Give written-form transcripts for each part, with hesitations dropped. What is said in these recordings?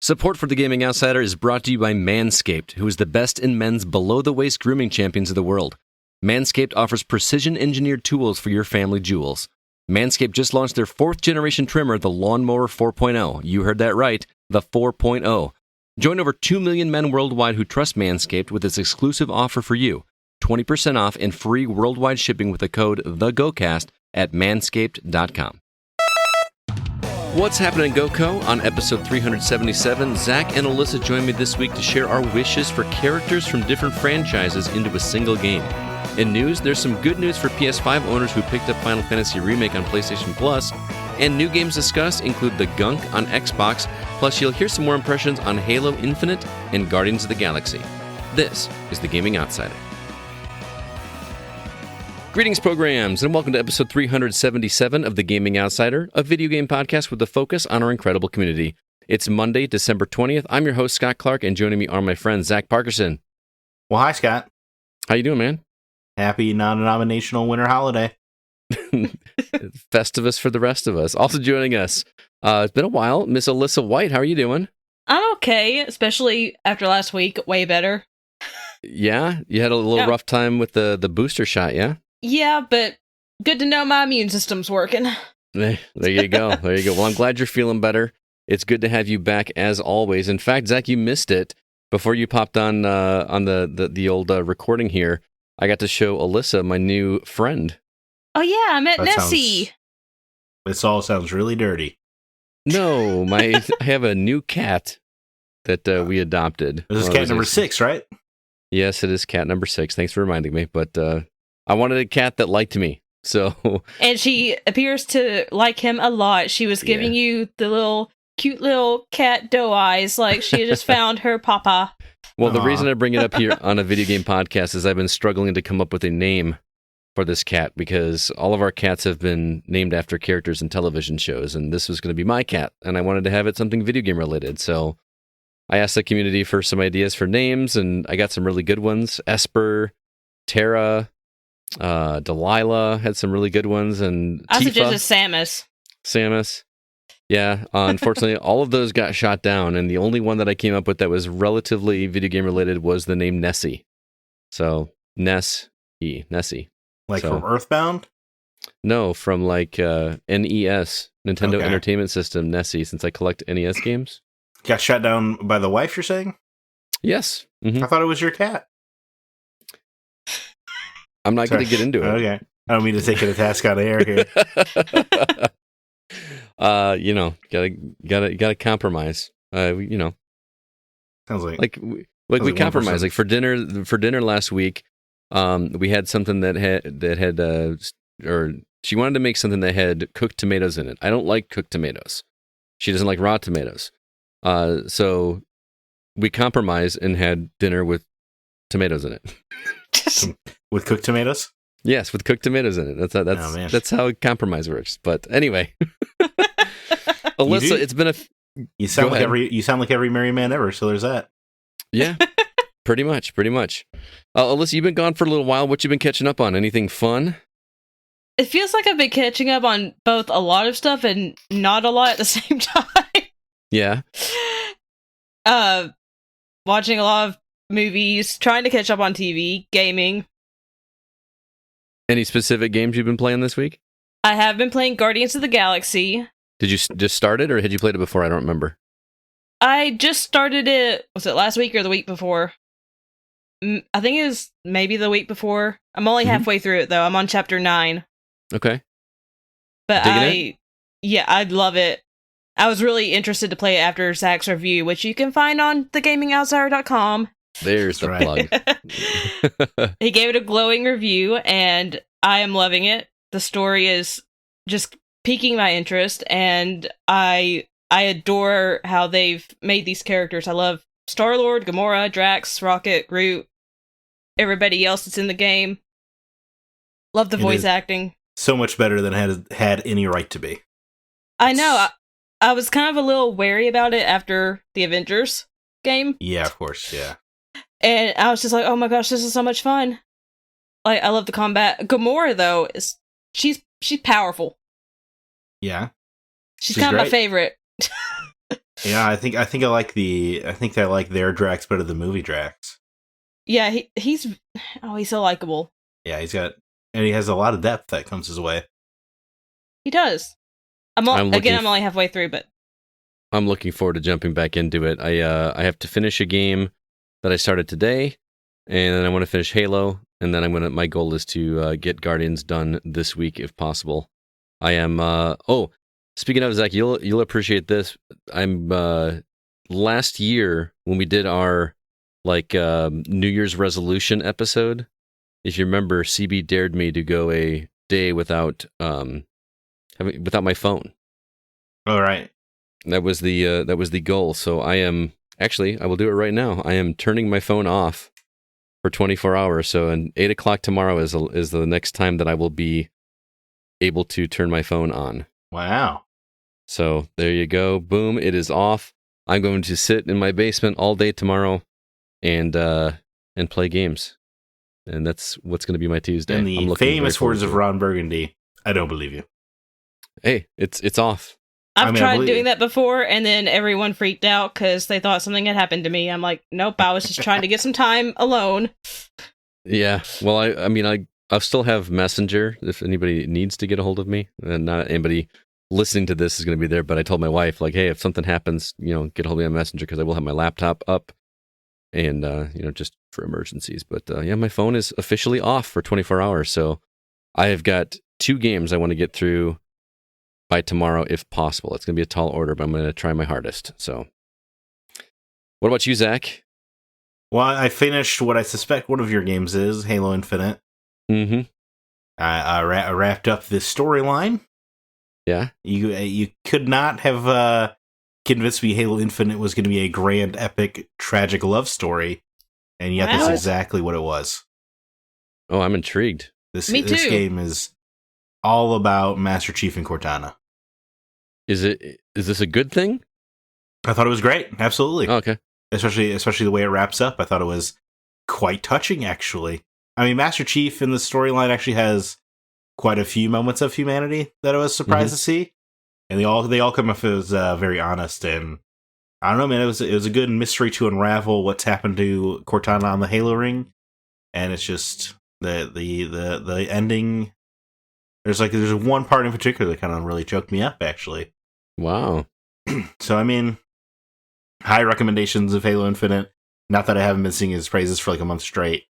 Support for The Gaming Outsider is brought to you by Manscaped, who is the best in men's below-the-waist grooming champions of the world. Manscaped offers precision-engineered tools for your family jewels. Manscaped just launched their 4th-generation trimmer, the Lawnmower 4.0. You heard that right, the 4.0. Join over 2 million men worldwide who trust Manscaped with this exclusive offer for you. 20% off and free worldwide shipping with the code THEGOCAST at manscaped.com. What's happening, GoCo? On episode 377, Zack and Alyssa join me this week to share our wishes for characters from different franchises into a single game. In news, there's some good news for PS5 owners who picked up Final Fantasy Remake on PlayStation Plus, and new games discussed include the Gunk on Xbox, plus you'll hear some more impressions on Halo Infinite and Guardians of the Galaxy. This is The Gaming Outsider. Greetings, programs, and welcome to episode 377 of The Gaming Outsider, a video game podcast with a focus on our incredible community. It's Monday, December 20th. I'm your host, Scott Clark, and joining me are my friend, Zack Parkerson. Well, hi, Scott. How you doing, man? Happy non-denominational winter holiday. Festivus for the rest of us. Also joining us, it's been a while, Miss Alyssa White. How are you doing? I'm okay, especially after last week. Way better. Yeah? You had a little rough time with the booster shot, yeah? Yeah, but good to know my immune system's working. There you go. There you go. Well, I'm glad you're feeling better. It's good to have you back as always. In fact, Zack, you missed it before you popped on the old recording here. I got to show Alyssa my new friend. Oh yeah, I met Nessie. This all sounds really dirty. No, I have a new cat that we adopted. This is cat number 6, right? Yes, it is cat number 6. Thanks for reminding me. But I wanted a cat that liked me. So, and she appears to like him a lot. She was giving you the cute little cat doe eyes, like she had just found her papa. Well, the reason I bring it up here on a video game podcast is I've been struggling to come up with a name for this cat because all of our cats have been named after characters in television shows, and this was going to be my cat, and I wanted to have it something video game related. So I asked the community for some ideas for names, and I got some really good ones. Esper, Tara, Delilah had some really good ones, and I Tifa. suggested Samus. Samus. Yeah, unfortunately, all of those got shot down, and the only one that I came up with that was relatively video game related was the name Nessie. So, Nessie. Like from Earthbound? No, from like NES, Nintendo Entertainment System, Nessie, since I collect NES games. Got shot down by the wife, you're saying? Yes. Mm-hmm. I thought it was your cat. I'm not going to get into it. Okay. I don't mean to take it a task out of air here. Gotta compromise. Sounds like we compromised. Like for dinner last week, we had something that had or she wanted to make something that had cooked tomatoes in it. I don't like cooked tomatoes. She doesn't like raw tomatoes. So we compromised and had dinner with tomatoes in it. With cooked tomatoes? Yes, with cooked tomatoes in it. That's how compromise works. But anyway, Alyssa, it's been you sound like every merry man ever. So there's that. Yeah, pretty much. Alyssa, you've been gone for a little while. What you been catching up on? Anything fun? It feels like I've been catching up on both a lot of stuff and not a lot at the same time. Yeah. Watching a lot of movies, trying to catch up on TV, gaming. Any specific games you've been playing this week? I have been playing Guardians of the Galaxy. Did you just start it, or had you played it before? I don't remember. I just started it, was it last week or the week before? I think it was maybe the week before. I'm only halfway through it, though. I'm on chapter 9. Okay. But I love it. I was really interested to play it after Zack's review, which you can find on thegamingoutsider.com. There's the plug. He gave it a glowing review, and I am loving it. The story is just piquing my interest, and I adore how they've made these characters. I love Star-Lord, Gamora, Drax, Rocket, Groot, everybody else that's in the game. Love the voice acting. So much better than it had any right to be. I know. I was kind of a little wary about it after the Avengers game. Yeah, of course, yeah. And I was just like, oh my gosh, this is so much fun. Like, I love the combat. Gamora, though, she's powerful. Yeah. She's kind of my favorite. Yeah, I think I like their Drax better than movie Drax. Yeah, he's so likable. Yeah, he has a lot of depth that comes his way. He does. I'm only halfway through, but I'm looking forward to jumping back into it. I have to finish a game that I started today, and then I want to finish Halo, and then my goal is to get Guardians done this week if possible. I am. Speaking of Zack, you'll appreciate this. I'm last year when we did our New Year's resolution episode. If you remember, CB dared me to go a day without my phone. All right. That was the goal. So I will do it right now. I am turning my phone off for 24 hours. So, and 8 o'clock tomorrow is the next time that I will be able to turn my phone on. Wow. So there you go. Boom. It is off. I'm going to sit in my basement all day tomorrow and play games. And that's what's going to be my Tuesday. In the famous words of Ron Burgundy, I don't believe you. Hey, it's off. I've tried doing that before, and then everyone freaked out because they thought something had happened to me. I'm like, nope, I was just trying to get some time alone. Yeah, well, I still have Messenger if anybody needs to get a hold of me, and not anybody listening to this is going to be there. But I told my wife, like, hey, if something happens, get a hold of me on Messenger because I will have my laptop up, and just for emergencies. But my phone is officially off for 24 hours, so I have got 2 games I want to get through by tomorrow, if possible. It's going to be a tall order, but I'm going to try my hardest. So, what about you, Zach? Well, I finished what I suspect one of your games is, Halo Infinite. Mm-hmm. I wrapped up this storyline. Yeah. You could not have convinced me Halo Infinite was going to be a grand, epic, tragic love story, and yet that's exactly what it was. Oh, I'm intrigued. This game is all about Master Chief and Cortana. Is this a good thing? I thought it was great. Absolutely. Oh, okay. Especially the way it wraps up. I thought it was quite touching, actually. I mean, Master Chief in the storyline actually has quite a few moments of humanity that I was surprised to see, and they all come off as very honest. And I don't know, man. It was a good mystery to unravel what's happened to Cortana on the Halo ring, and it's just the ending. There's one part in particular that kind of really choked me up, actually. Wow. So, I mean, high recommendations of Halo Infinite. Not that I haven't been singing his praises for like a month straight,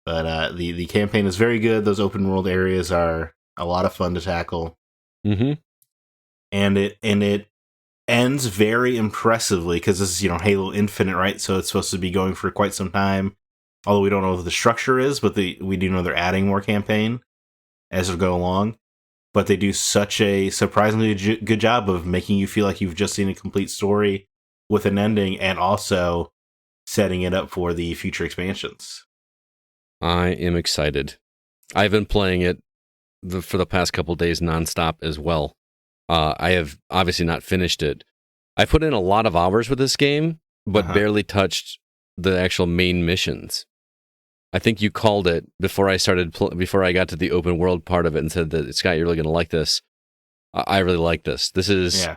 but the campaign is very good. Those open world areas are a lot of fun to tackle. Mm-hmm. And it ends very impressively because this is Halo Infinite, right? So it's supposed to be going for quite some time. Although we don't know what the structure is, but we do know they're adding more campaign as it go along, but they do such a surprisingly good job of making you feel like you've just seen a complete story with an ending, and also setting it up for the future expansions. I am excited. I've been playing it for the past couple days nonstop as well. I have obviously not finished it. I put in a lot of hours with this game, but barely touched the actual main missions. I think you called it before I got to the open world part of it and said that, Scott, you're really going to like this. I really like this. This is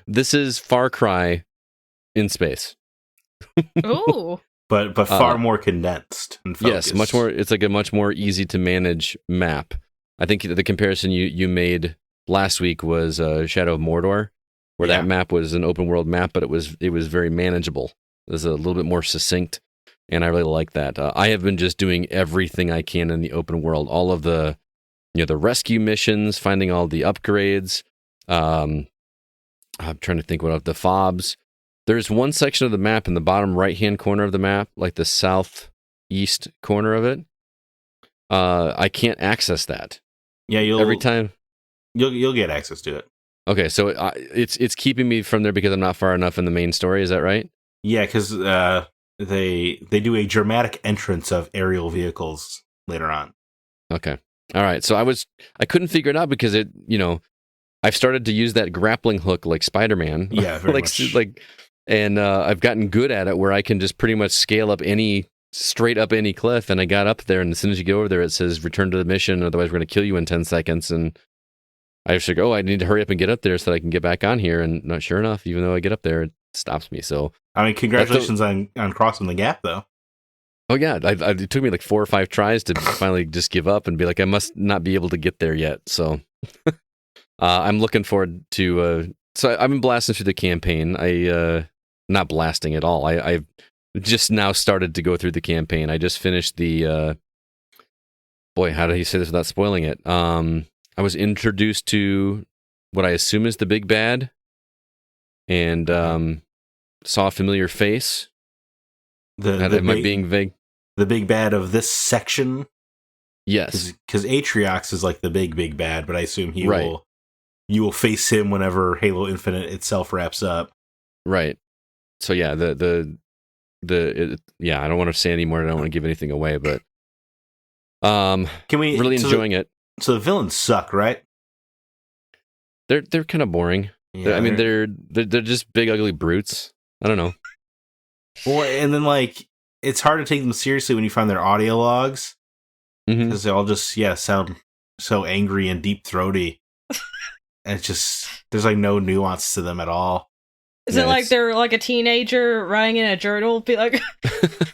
this is Far Cry in space. Ooh. but far more condensed and focused. Yes, much more. It's like a much more easy to manage map. I think the comparison you made last week was Shadow of Mordor, where that map was an open world map, but it was very manageable. It was a little bit more succinct. And I really like that. I have been just doing everything I can in the open world. All of the, the rescue missions, finding all the upgrades. I'm trying to think the fobs. There's one section of the map in the bottom right-hand corner of the map, like the southeast corner of it. I can't access that. Yeah, every time you'll get access to it. Okay, so it's keeping me from there because I'm not far enough in the main story. Is that right? Yeah, because they do a dramatic entrance of aerial vehicles later on. Okay. All right. So I couldn't figure it out because I've started to use that grappling hook like Spider-Man. Yeah, very much. And I've gotten good at it where I can just pretty much scale up straight up any cliff. And I got up there, and as soon as you go over there, it says return to the mission. Otherwise, we're going to kill you in 10 seconds. And I just go, I need to hurry up and get up there so that I can get back on here. And not sure enough, even though I get up there, it stops me. So I mean, congratulations on crossing the gap, though. Oh yeah, it took me like 4 or 5 tries to finally just give up and be like, I must not be able to get there yet. So I'm looking forward to. So I've been blasting through the campaign. Not blasting at all. I've just now started to go through the campaign. I just finished the. Boy, how do you say this without spoiling it? I was introduced to what I assume is the big bad, and saw a familiar face. Am I being vague? The big bad of this section? Yes. Because Atriox is like the big bad, but I assume you will face him whenever Halo Infinite itself wraps up. Right. So yeah, I don't want to say any more. I don't want to give anything away, but really enjoying it. So the villains suck, right? They're kind of boring. Yeah, I mean, they're just big ugly brutes. I don't know. Well, and then like it's hard to take them seriously when you find their audio logs because they all just sound so angry and deep throaty. And it's just there's like no nuance to them at all. Is it like they're like a teenager writing in a journal, be like,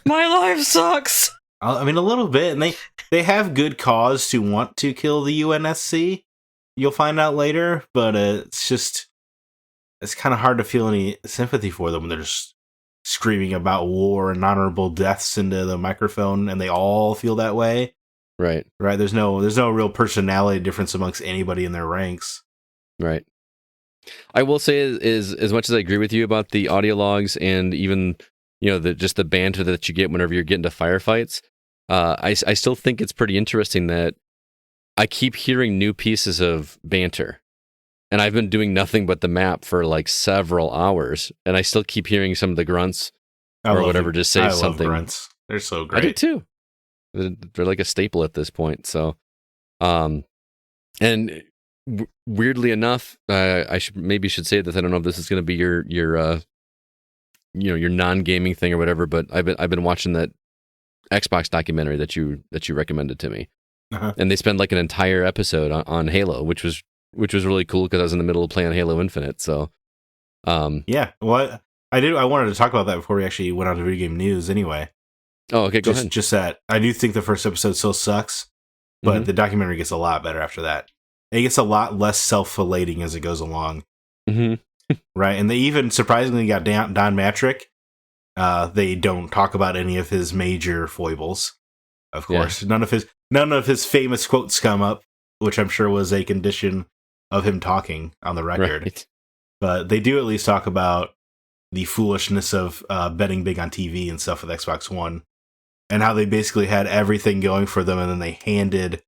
"My life sucks." I mean, a little bit, and they have good cause to want to kill the UNSC. You'll find out later, but it's kind of hard to feel any sympathy for them when they're just screaming about war and honorable deaths into the microphone, and they all feel that way. Right. There's no real personality difference amongst anybody in their ranks. Right. I will say is as much as I agree with you about the audio logs and even just the banter that you get whenever you're getting to firefights. I still think it's pretty interesting that I keep hearing new pieces of banter. And I've been doing nothing but the map for like several hours, and I still keep hearing some of the grunts just say something. Love grunts. They're so great. I do too. They're like a staple at this point. So, and weirdly enough, I should say this. I don't know if this is going to be your non-gaming thing or whatever, but I've been watching that Xbox documentary that you recommended to me, and they spend like an entire episode on Halo, which was really cool because I was in the middle of playing Halo Infinite. So, yeah, well, I wanted to talk about that before we actually went on to video game news. Anyway, oh, okay, go ahead. Just that I do think the first episode still sucks, but the documentary gets a lot better after that. It gets a lot less self-flating as it goes along. Right, and they even surprisingly got Don Matrick. They don't talk about any of his major foibles. Of course, none of his famous quotes come up, which I'm sure was a condition of him talking on the record. Right. But they do at least talk about the foolishness of betting big on TV and stuff with Xbox One, and how they basically had everything going for them, and then they handed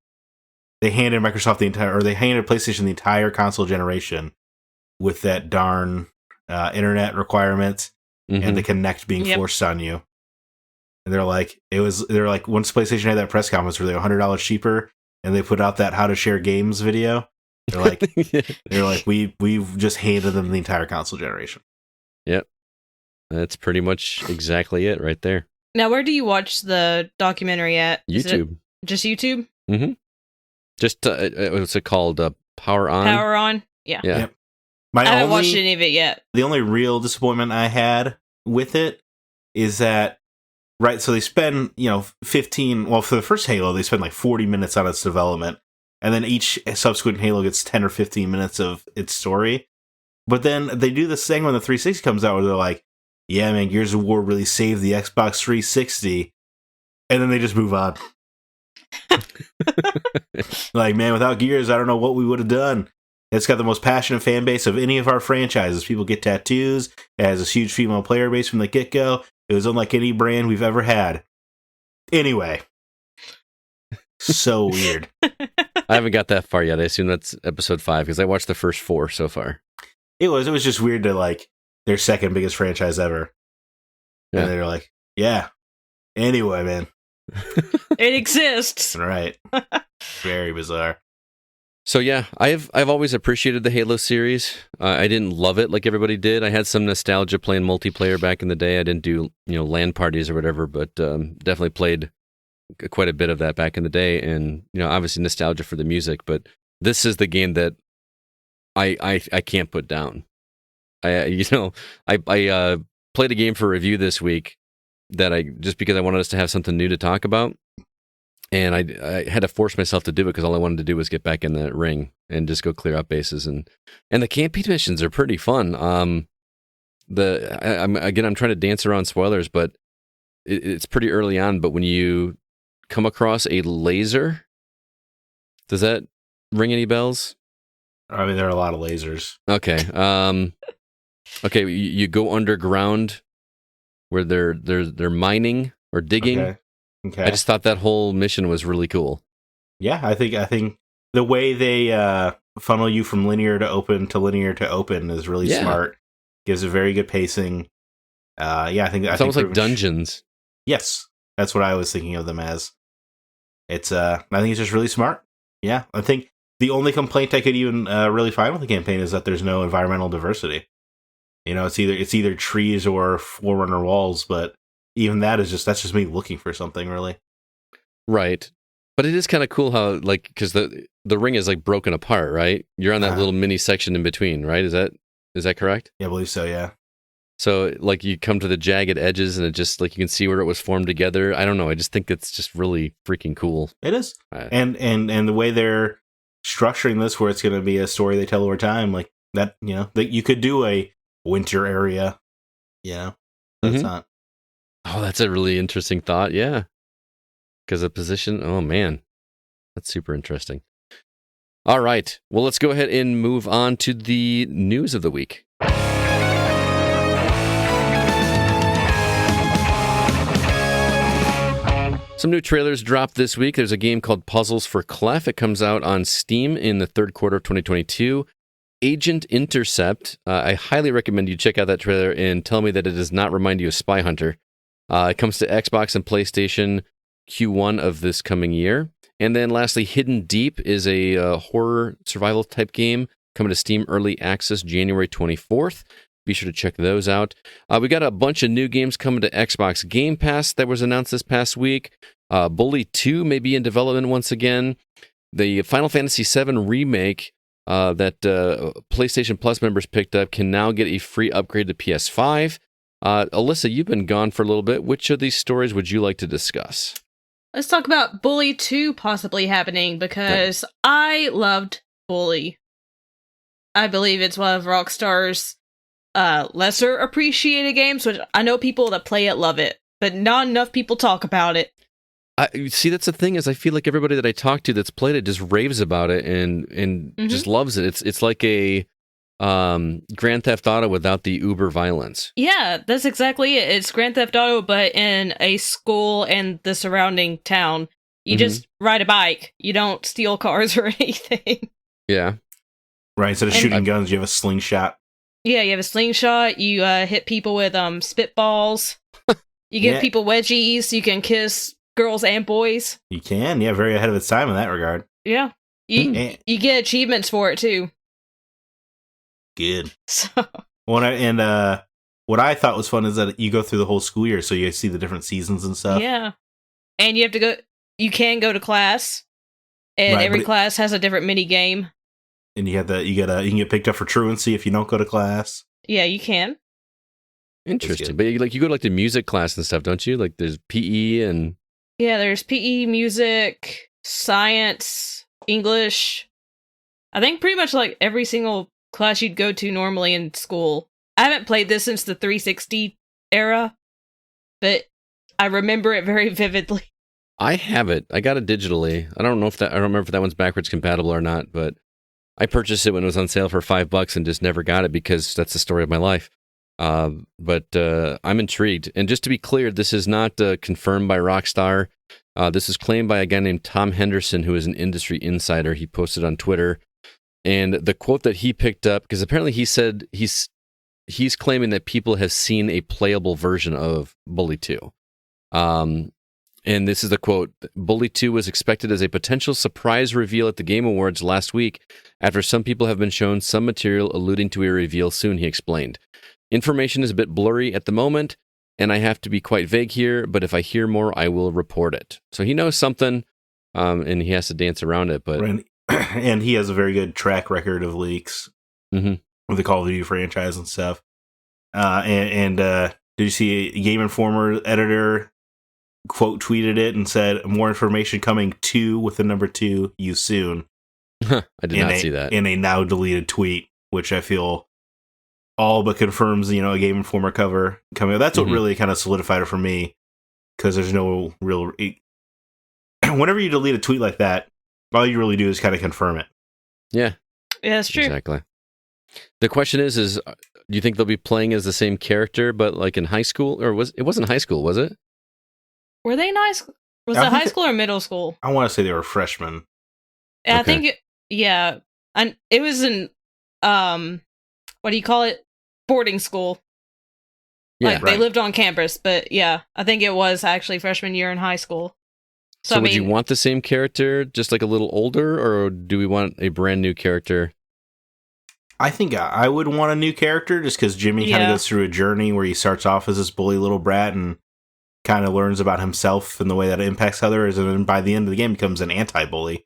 Microsoft they handed PlayStation the entire console generation with that darn internet requirement and the Kinect being forced on you. And they're like, once PlayStation had that press conference where they were $100 cheaper, and they put out that how to share games video. They're like, we've just handed them the entire console generation. Yep, that's pretty much exactly it right there. Now, where do you watch the documentary at? YouTube. Just YouTube? Mm-hmm. Just what's it called? Power On. Power On. Yeah. Yep. I haven't watched any of it yet. The only real disappointment I had with it is that, right, so they spend, 15, well, for the first Halo, they spend like 40 minutes on its development, and then each subsequent Halo gets 10 or 15 minutes of its story. But then they do this thing when the 360 comes out where they're like, yeah, man, Gears of War really saved the Xbox 360, and then they just move on. Like, man, without Gears, I don't know what we would have done. It's got the most passionate fan base of any of our franchises. People get tattoos. It has a huge female player base from the get-go. It was unlike any brand we've ever had. Anyway. So weird. I haven't got that far yet. I assume that's episode 5 because I watched the first 4 so far. It was just weird to, like, their second biggest franchise ever. Yeah. And they're like, yeah. Anyway, man. It exists. Right. Very bizarre. So yeah, I've always appreciated the Halo series. I didn't love it like everybody did. I had some nostalgia playing multiplayer back in the day. I didn't do LAN parties or whatever, but definitely played quite a bit of that back in the day. And obviously nostalgia for the music. But this is the game that I can't put down. I played a game for review this week that just because I wanted us to have something new to talk about, and I had to force myself to do it because all I wanted to do was get back in the ring and just go clear up bases, and the campaign missions are pretty fun. I'm trying to dance around spoilers, but it's pretty early on. But when you come across a laser, does that ring any bells? I mean, there are a lot of lasers. Okay. Okay. You go underground where they're mining or digging. Okay. I just thought that whole mission was really cool. Yeah, I think the way they funnel you from linear to open is really smart. Gives a very good pacing. I think it's almost like dungeons. Yes, that's what I was thinking of them as. It's I think it's just really smart. Yeah, I think the only complaint I could even really find with the campaign is that there's no environmental diversity. It's either trees or Forerunner walls, but even that's just me looking for something, really. Right. But it is kind of cool how, like, because the ring is like broken apart, right? You're on that little mini section in between, right? Is that correct? Yeah, I believe so, yeah. So, like, you come to the jagged edges and it just, like, you can see where it was formed together. I don't know. I just think it's just really freaking cool. It is. And the way they're structuring this, where it's going to be a story they tell over time, like that, that you could do a winter area, that's not. Oh, that's a really interesting thought. Yeah. Because of position. Oh, man. That's super interesting. All right. Well, let's go ahead and move on to the news of the week. Some new trailers dropped this week. There's a game called Puzzles for Clef. It comes out on Steam in the third quarter of 2022. Agent Intercept. I highly recommend you check out that trailer and tell me that it does not remind you of Spy Hunter. It comes to Xbox and PlayStation Q1 of this coming year. And then lastly, Hidden Deep is a horror survival type game coming to Steam Early Access January 24th. Be sure to check those out. We got a bunch of new games coming to Xbox Game Pass that was announced this past week. Bully 2 may be in development once again. The Final Fantasy VII Remake that PlayStation Plus members picked up can now get a free upgrade to PS5. Alyssa, you've been gone for a little bit. Which of these stories would you like to discuss? Let's talk about Bully 2 possibly happening, because I loved Bully. I believe it's one of Rockstar's lesser appreciated games, which I know people that play it love it, but not enough people talk about it. See, that's the thing, is I feel like everybody that I talk to that's played it just raves about it and just loves it. It's like a Grand Theft Auto without the uber violence. Yeah, that's exactly it. It's Grand Theft Auto, but in a school and the surrounding town. You just ride a bike. You don't steal cars or anything. Yeah. Right, instead of shooting guns, you have a slingshot. Yeah, you have a slingshot. You hit people with spitballs. You give people wedgies. You can kiss girls and boys. You can, very ahead of its time in that regard. Yeah. You get achievements for it, too. Good. So. What I thought was fun is that you go through the whole school year, so you see the different seasons and stuff. Yeah. And you can go to class, and every class has a different mini game. And you can get picked up for truancy if you don't go to class. Yeah, you can. Interesting. But you go to like the music class and stuff, don't you? Like there's PE and... Yeah, there's PE, music, science, English. I think pretty much like every single class you'd go to normally in school. I haven't played this since the 360 era, but I remember it very vividly. I have it. I got it digitally. I don't remember if that one's backwards compatible or not, but I purchased it when it was on sale for $5 and just never got it because that's the story of my life. But I'm intrigued. And just to be clear, this is not confirmed by Rockstar. This is claimed by a guy named Tom Henderson, who is an industry insider. He posted on Twitter. And the quote that he picked up, because apparently he said he's claiming that people have seen a playable version of Bully 2. And this is the quote: Bully 2 was expected as a potential surprise reveal at the Game Awards last week, after some people have been shown some material alluding to a reveal soon, he explained. Information is a bit blurry at the moment, and I have to be quite vague here, but if I hear more, I will report it. So he knows something, and he has to dance around it. But and he has a very good track record of leaks. with the Call of Duty franchise and stuff. Did you see a Game Informer editor quote tweeted it and said, "More information coming to with the number 2 you soon." I did not see that in a now deleted tweet, which I feel all but confirms, a Game Informer cover coming. That's what really kind of solidified it for me, because there's no real. Whenever you delete a tweet like that, all you really do is kind of confirm it. Yeah, that's true. Exactly. The question is do you think they'll be playing as the same character, but like in high school, or it wasn't high school, was it? Were they in high school? Was it high school or middle school? I want to say they were freshmen. Yeah, okay. I think and it was in what do you call it? Boarding school. Yeah, like they lived on campus, but yeah, I think it was actually freshman year in high school. So would you want the same character, just like a little older, or do we want a brand new character? I think I would want a new character, just because Jimmy kind of goes through a journey where he starts off as this bully little brat and kind of learns about himself and the way that it impacts others, and then by the end of the game becomes an anti-bully.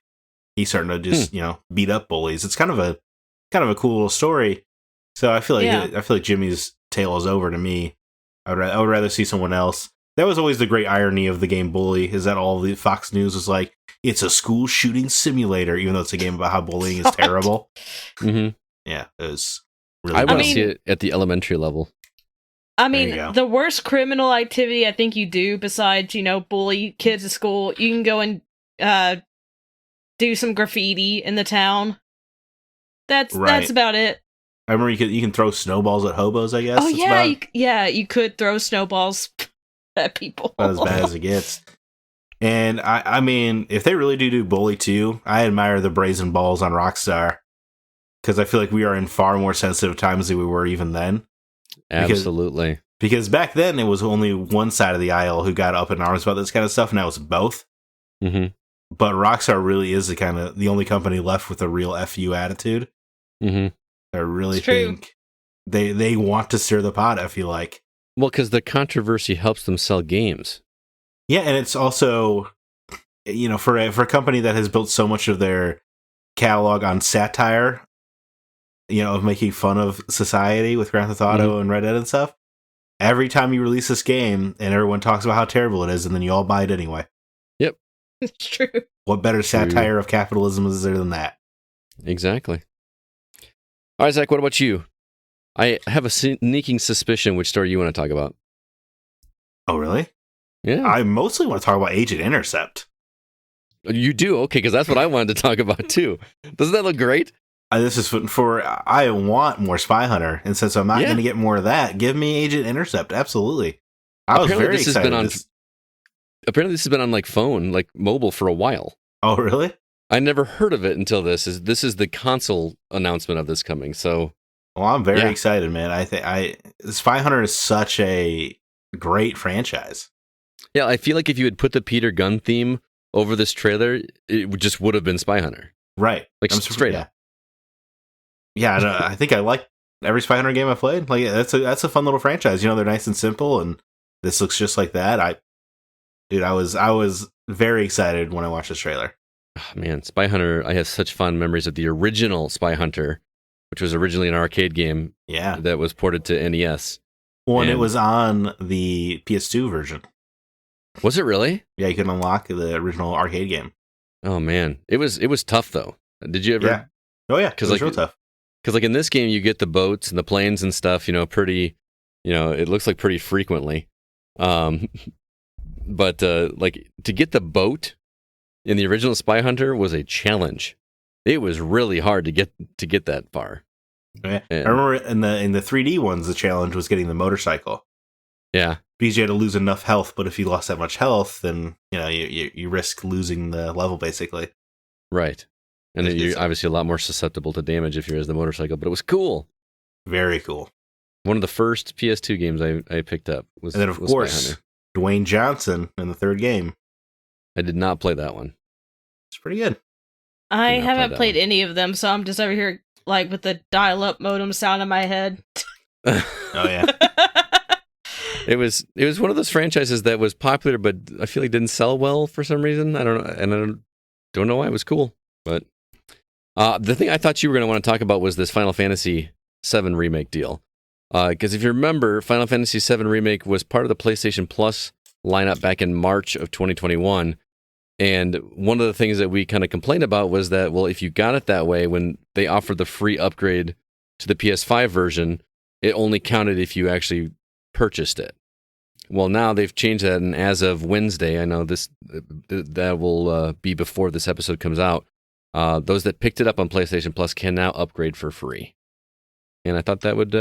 He's starting to just beat up bullies. It's kind of a cool little story. So I feel like Jimmy's tale is over to me. I would rather see someone else. That was always the great irony of the game Bully, is that all the Fox News was like, it's a school shooting simulator, even though it's a game about how bullying is terrible. Mm-hmm. Yeah, it was really I want to see it at the elementary level. I mean, the worst criminal activity I think you do, besides, bully kids at school, you can go and do some graffiti in the town. That's about it. I remember you can throw snowballs at hobos, I guess. Oh, yeah, you could throw snowballs at people. About as bad as it gets. And, I mean, if they really do Bully 2, I admire the brazen balls on Rockstar. Because I feel like we are in far more sensitive times than we were even then. Absolutely. Because back then, it was only one side of the aisle who got up in arms about this kind of stuff, and now it's both. Mm-hmm. But Rockstar really is the only company left with a real FU attitude. Mm-hmm. I really think they want to stir the pot, I feel like. Well, because the controversy helps them sell games. Yeah, and it's also, for a company that has built so much of their catalog on satire, of making fun of society with Grand Theft Auto and Red Dead and stuff, every time you release this game and everyone talks about how terrible it is, and then you all buy it anyway. Yep. It's true. What better satire of capitalism is there than that? Exactly. All right, Zach, what about you? I have a sneaking suspicion which story you want to talk about. Oh, really? Yeah. I mostly want to talk about Agent Intercept. You do? Okay, because that's what I wanted to talk about, too. Doesn't that look great? This is I want more Spy Hunter, and since I'm not going to get more of that, give me Agent Intercept. Absolutely. I was very excited. Apparently this has been on phone, mobile for a while. Oh, really? I never heard of it until this is the console announcement of this coming. So, well, I'm very excited, man. I think Spy Hunter is such a great franchise. Yeah, I feel like if you had put the Peter Gunn theme over this trailer, it just would have been Spy Hunter. Right. Straight up. Yeah, I think I like every Spy Hunter game I played. That's a fun little franchise. They're nice and simple, and this looks just like that. I was very excited when I watched this trailer. Oh, man, Spy Hunter, I have such fond memories of the original Spy Hunter, which was originally an arcade game that was ported to NES. Well, and it was on the PS2 version. Was it really? Yeah, you can unlock the original arcade game. Oh, man. It was tough, though. Did you ever? Yeah. Oh, yeah. It was real tough. Because in this game, you get the boats and the planes and stuff, pretty, it looks like pretty frequently. But to get the boat in the original Spy Hunter was a challenge. It was really hard to get that far. Yeah. I remember in the 3D ones, the challenge was getting the motorcycle. Yeah. Because you had to lose enough health, but if you lost that much health, then you risk losing the level, basically. Right. And you're obviously a lot more susceptible to damage if you're as the motorcycle, but it was cool. Very cool. One of the first PS2 games I picked up was And then, of course, Dwayne Johnson in the third game. I did not play that one. It's pretty good. I haven't played any of them, so I'm just over here with the dial-up modem sound in my head. Oh, yeah. It was one of those franchises that was popular, but I feel like didn't sell well for some reason. I don't know, and I don't know why. It was cool, but The thing I thought you were going to want to talk about was this Final Fantasy VII Remake deal. Because if you remember, Final Fantasy VII Remake was part of the PlayStation Plus lineup back in March of 2021. And one of the things that we kind of complained about was that, well, if you got it that way, when they offered the free upgrade to the PS5 version, it only counted if you actually purchased it. Well, now they've changed that, and as of Wednesday, I know that will be before this episode comes out, those that picked it up on PlayStation Plus can now upgrade for free. And I thought that would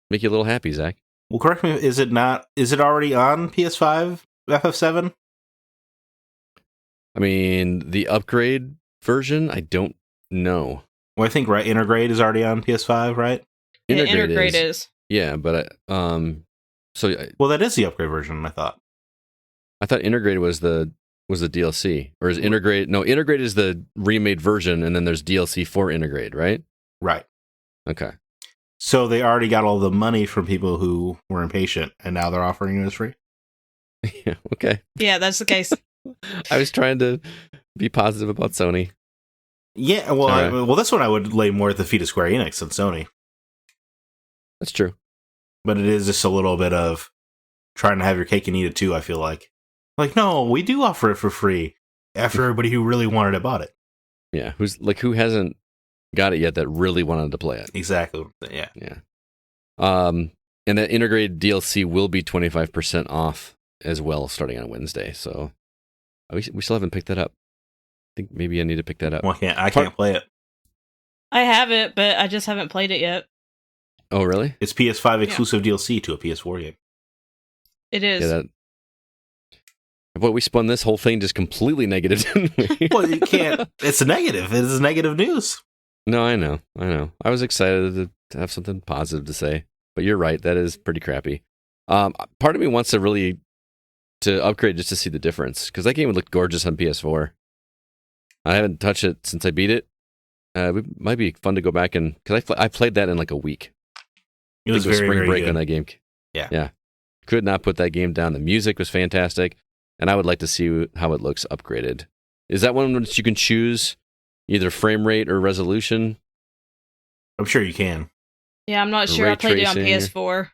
make you a little happy, Zach. Well, correct me, is it already on PS5, FF7? I mean, the upgrade version, I don't know. Well, I think, right, Intergrade is already on PS5, right? Yeah, Intergrade is. Yeah, but well, that is the upgrade version, I thought. I thought Intergrade was the DLC, or is Intergrade? No, Intergrade is the remade version, and then there's DLC for Intergrade, right? Right. Okay. So they already got all the money from people who were impatient, and now they're offering it as free? Yeah, okay. Yeah, that's the case. I was trying to be positive about Sony. Yeah, well, well, this one I would lay more at the feet of Square Enix than Sony. That's true. But it is just a little bit of trying to have your cake and eat it too, I feel like. Like, no, we do offer it for free after everybody who really wanted it bought it. Yeah, who hasn't got it yet that really wanted to play it? Exactly. Yeah. Yeah. And that integrated DLC will be 25% off as well starting on Wednesday. So we still haven't picked that up. I think maybe I need to pick that up. Well, I can't play it. I have it, but I just haven't played it yet. Oh, really? It's PS5 exclusive DLC to a PS4 game. It is. Yeah, boy, we spun this whole thing just completely negative, didn't we? Well, you can't. It's a negative. It is negative news. No, I know. I was excited to have something positive to say, but you're right. That is pretty crappy. Part of me wants to upgrade just to see the difference, because that game would look gorgeous on PS4. I haven't touched it since I beat it. It might be fun to go back and, because I played that in like a week. It was very, spring very break good. on that game. Yeah. Could not put that game down. The music was fantastic, and I would like to see how it looks upgraded. Is that one that you can choose either frame rate or resolution? I'm sure you can. Yeah, I'm not sure. Ray I played it on tracing. PS4.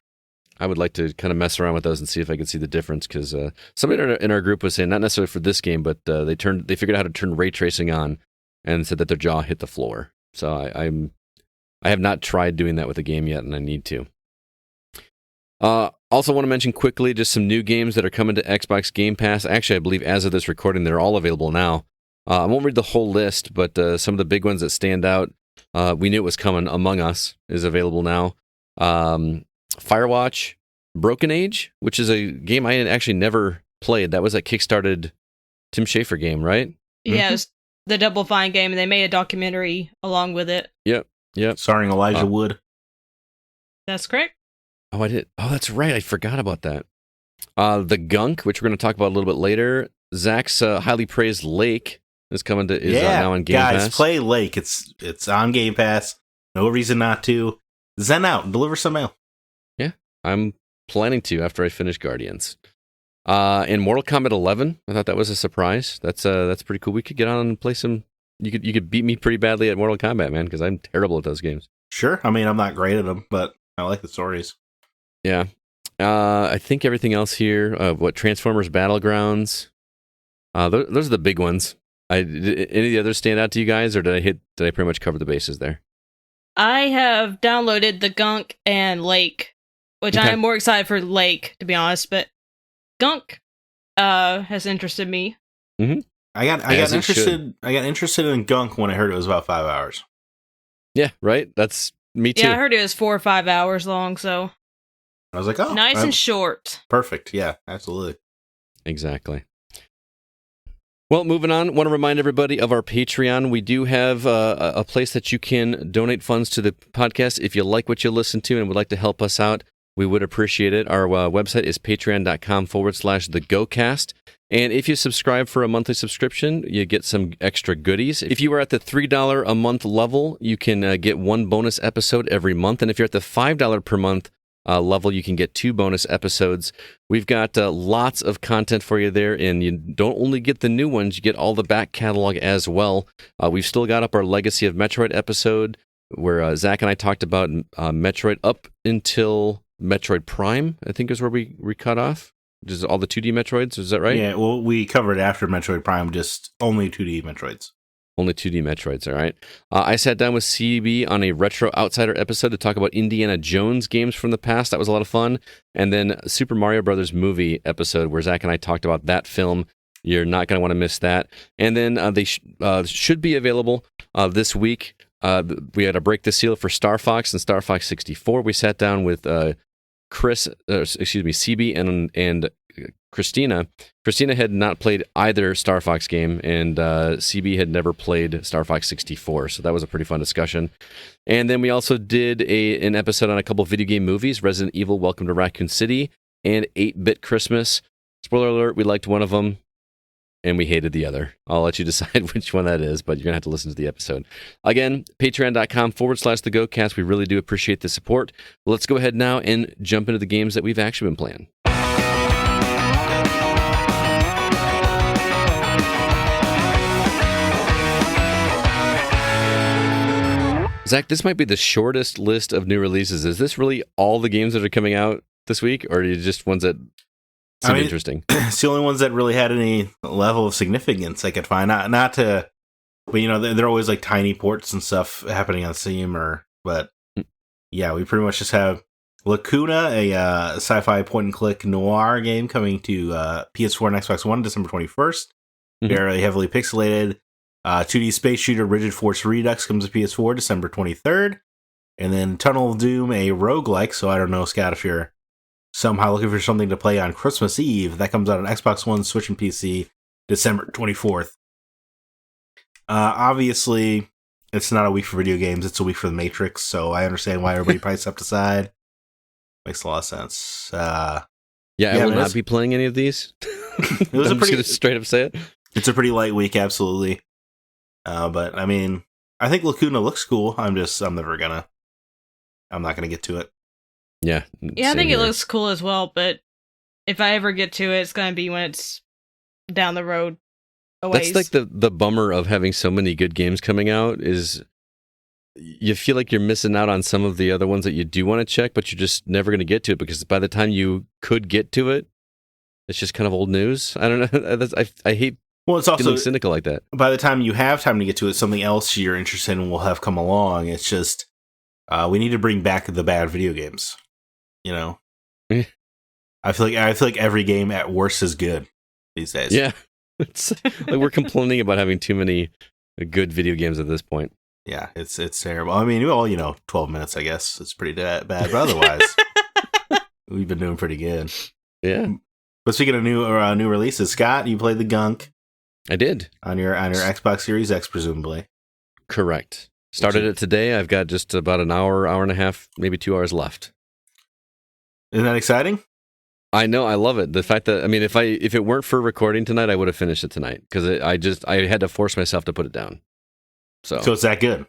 I would like to kind of mess around with those and see if I can see the difference, because somebody in our group was saying, not necessarily for this game, but they figured out how to turn ray tracing on and said that their jaw hit the floor. So I have not tried doing that with the game yet, and I need to. Also want to mention quickly just some new games that are coming to Xbox Game Pass. Actually, I believe as of this recording, they're all available now. I won't read the whole list, but some of the big ones that stand out, we knew it was coming. Among Us is available now. Firewatch, Broken Age, which is a game I had actually never played. That was a kickstarted Tim Schafer game, right? Yeah, it was the Double Fine game, and they made a documentary along with it. Yep. Starring Elijah Wood. That's correct. Oh, I did. Oh, that's right. I forgot about that. The Gunk, which we're going to talk about a little bit later. Zach's highly praised Lake is coming to now on Game Pass. Guys, play Lake. It's on Game Pass. No reason not to. Zen out and deliver some mail. Yeah, I'm planning to after I finish Guardians. In Mortal Kombat 11, I thought that was a surprise. That's pretty cool. We could get on and play some. You could beat me pretty badly at Mortal Kombat, man, because I'm terrible at those games. Sure. I mean, I'm not great at them, but I like the stories. Yeah. I think everything else here, Transformers Battlegrounds, those are the big ones. Did any of the others stand out to you guys, or did I pretty much cover the bases there? I have downloaded the Gunk and Lake, which I am more excited for Lake, to be honest, but Gunk has interested me. Mm-hmm. I got interested in Gunk when I heard it was about 5 hours. Yeah, right? That's me too. Yeah, I heard it was 4 or 5 hours long, so I was like, oh. Nice and short. Perfect. Yeah, absolutely. Exactly. Well, moving on, want to remind everybody of our Patreon. We do have a place that you can donate funds to the podcast. If you like what you listen to and would like to help us out, we would appreciate it. Our website is patreon.com/thegocast. And if you subscribe for a monthly subscription, you get some extra goodies. If you are at the $3 a month level, you can get one bonus episode every month. And if you're at the $5 per month level, you can get 2 bonus episodes. We've got lots of content for you there, and you don't only get the new ones, you get all the back catalog as well. We've still got up our Legacy of Metroid episode, where Zack and I talked about Metroid up until Metroid Prime, I think is where we cut off. Just all the 2D Metroids, is that right? Yeah, well, we covered after Metroid Prime, just only 2D Metroids. Only 2D Metroids, all right. I sat down with CB on a Retro Outsider episode to talk about Indiana Jones games from the past. That was a lot of fun. And then Super Mario Brothers movie episode where Zack and I talked about that film. You're not going to want to miss that. And then they should be available this week. We had to break the seal for Star Fox and Star Fox 64. We sat down with CB and Christina. Christina had not played either Star Fox game, and CB had never played Star Fox 64, so that was a pretty fun discussion. And then we also did an episode on a couple video game movies, Resident Evil, Welcome to Raccoon City, and 8-Bit Christmas. Spoiler alert, we liked one of them, and we hated the other. I'll let you decide which one that is, but you're going to have to listen to the episode. Again, patreon.com/thegocast. We really do appreciate the support. Let's go ahead now and jump into the games that we've actually been playing. Zack, this might be the shortest list of new releases. Is this really all the games that are coming out this week, or are you just ones that seem interesting? It's the only ones that really had any level of significance I could find. Not to, but they're always like tiny ports and stuff happening on Steam, but yeah, we pretty much just have Lacuna, a sci-fi point-and-click noir game coming to PS4 and Xbox One December 21st. Very heavily pixelated. 2D space shooter Rigid Force Redux comes to PS4 December 23rd. And then Tunnel of Doom, a roguelike. So I don't know, Scott, if you're somehow looking for something to play on Christmas Eve, that comes out on Xbox One, Switch, and PC December 24th. Obviously, it's not a week for video games. It's a week for The Matrix. So I understand why everybody pipes up to side. Makes a lot of sense. I will not be playing any of these. It was I'm just going to straight up say it. It's a pretty light week, absolutely. But I mean, I think Lacuna looks cool. I'm not gonna get to it. Yeah, I think it looks cool as well. But if I ever get to it, it's gonna be when it's down the road a ways. That's like the bummer of having so many good games coming out is you feel like you're missing out on some of the other ones that you do want to check, but you're just never gonna get to it because by the time you could get to it, it's just kind of old news. I don't know. I hate. Well, it's also feeling cynical like that. By the time you have time to get to it, something else you're interested in will have come along. It's just we need to bring back the bad video games. I feel like every game at worst is good these days. Yeah, it's like we're complaining about having too many good video games at this point. Yeah, it's terrible. I mean, 12 minutes, I guess. It's pretty bad, but otherwise, we've been doing pretty good. Yeah. But speaking of new releases, Scott, you played the Gunk. I did. On your Xbox Series X, presumably. Correct. Started it today. I've got just about an hour and a half, maybe 2 hours left. Isn't that exciting? I know. I love it. The fact that, if it weren't for recording tonight, I would have finished it tonight because I had to force myself to put it down. So it's that good.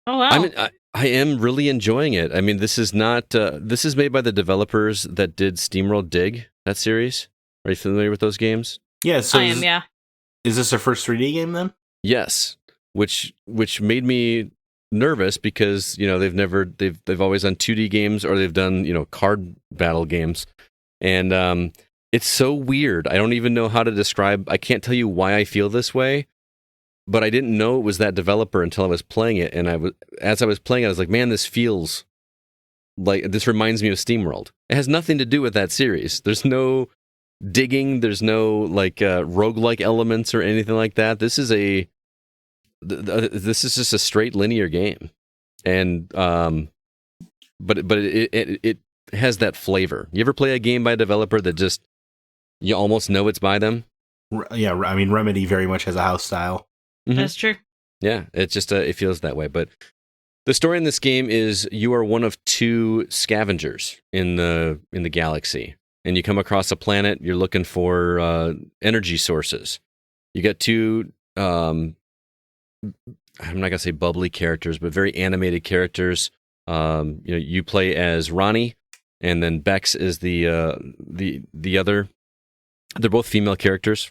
Oh, wow. I am really enjoying it. I mean, this is not, this is made by the developers that did SteamWorld Dig, that series. Are you familiar with those games? Yeah. So I am, yeah. Is this their first 3D game then? Yes, which made me nervous because they've always done 2D games or they've done card battle games, and it's so weird. I don't even know how to describe. I can't tell you why I feel this way, but I didn't know it was that developer until I was playing it, and as I was playing it, I was like, man, this feels like this reminds me of SteamWorld. It has nothing to do with that series. There's no digging, there's no roguelike elements or anything like that. This is just a straight linear game, and but it has that flavor. You ever play a game by a developer that just you almost know it's by them? Yeah, I mean Remedy very much has a house style. Mm-hmm. That's true. Yeah, it's just it feels that way. But the story in this game is you are one of 2 scavengers in the galaxy. And you come across a planet, you're looking for energy sources. You got 2, I'm not going to say bubbly characters, but very animated characters. You play as Ronnie, and then Bex is the other. They're both female characters.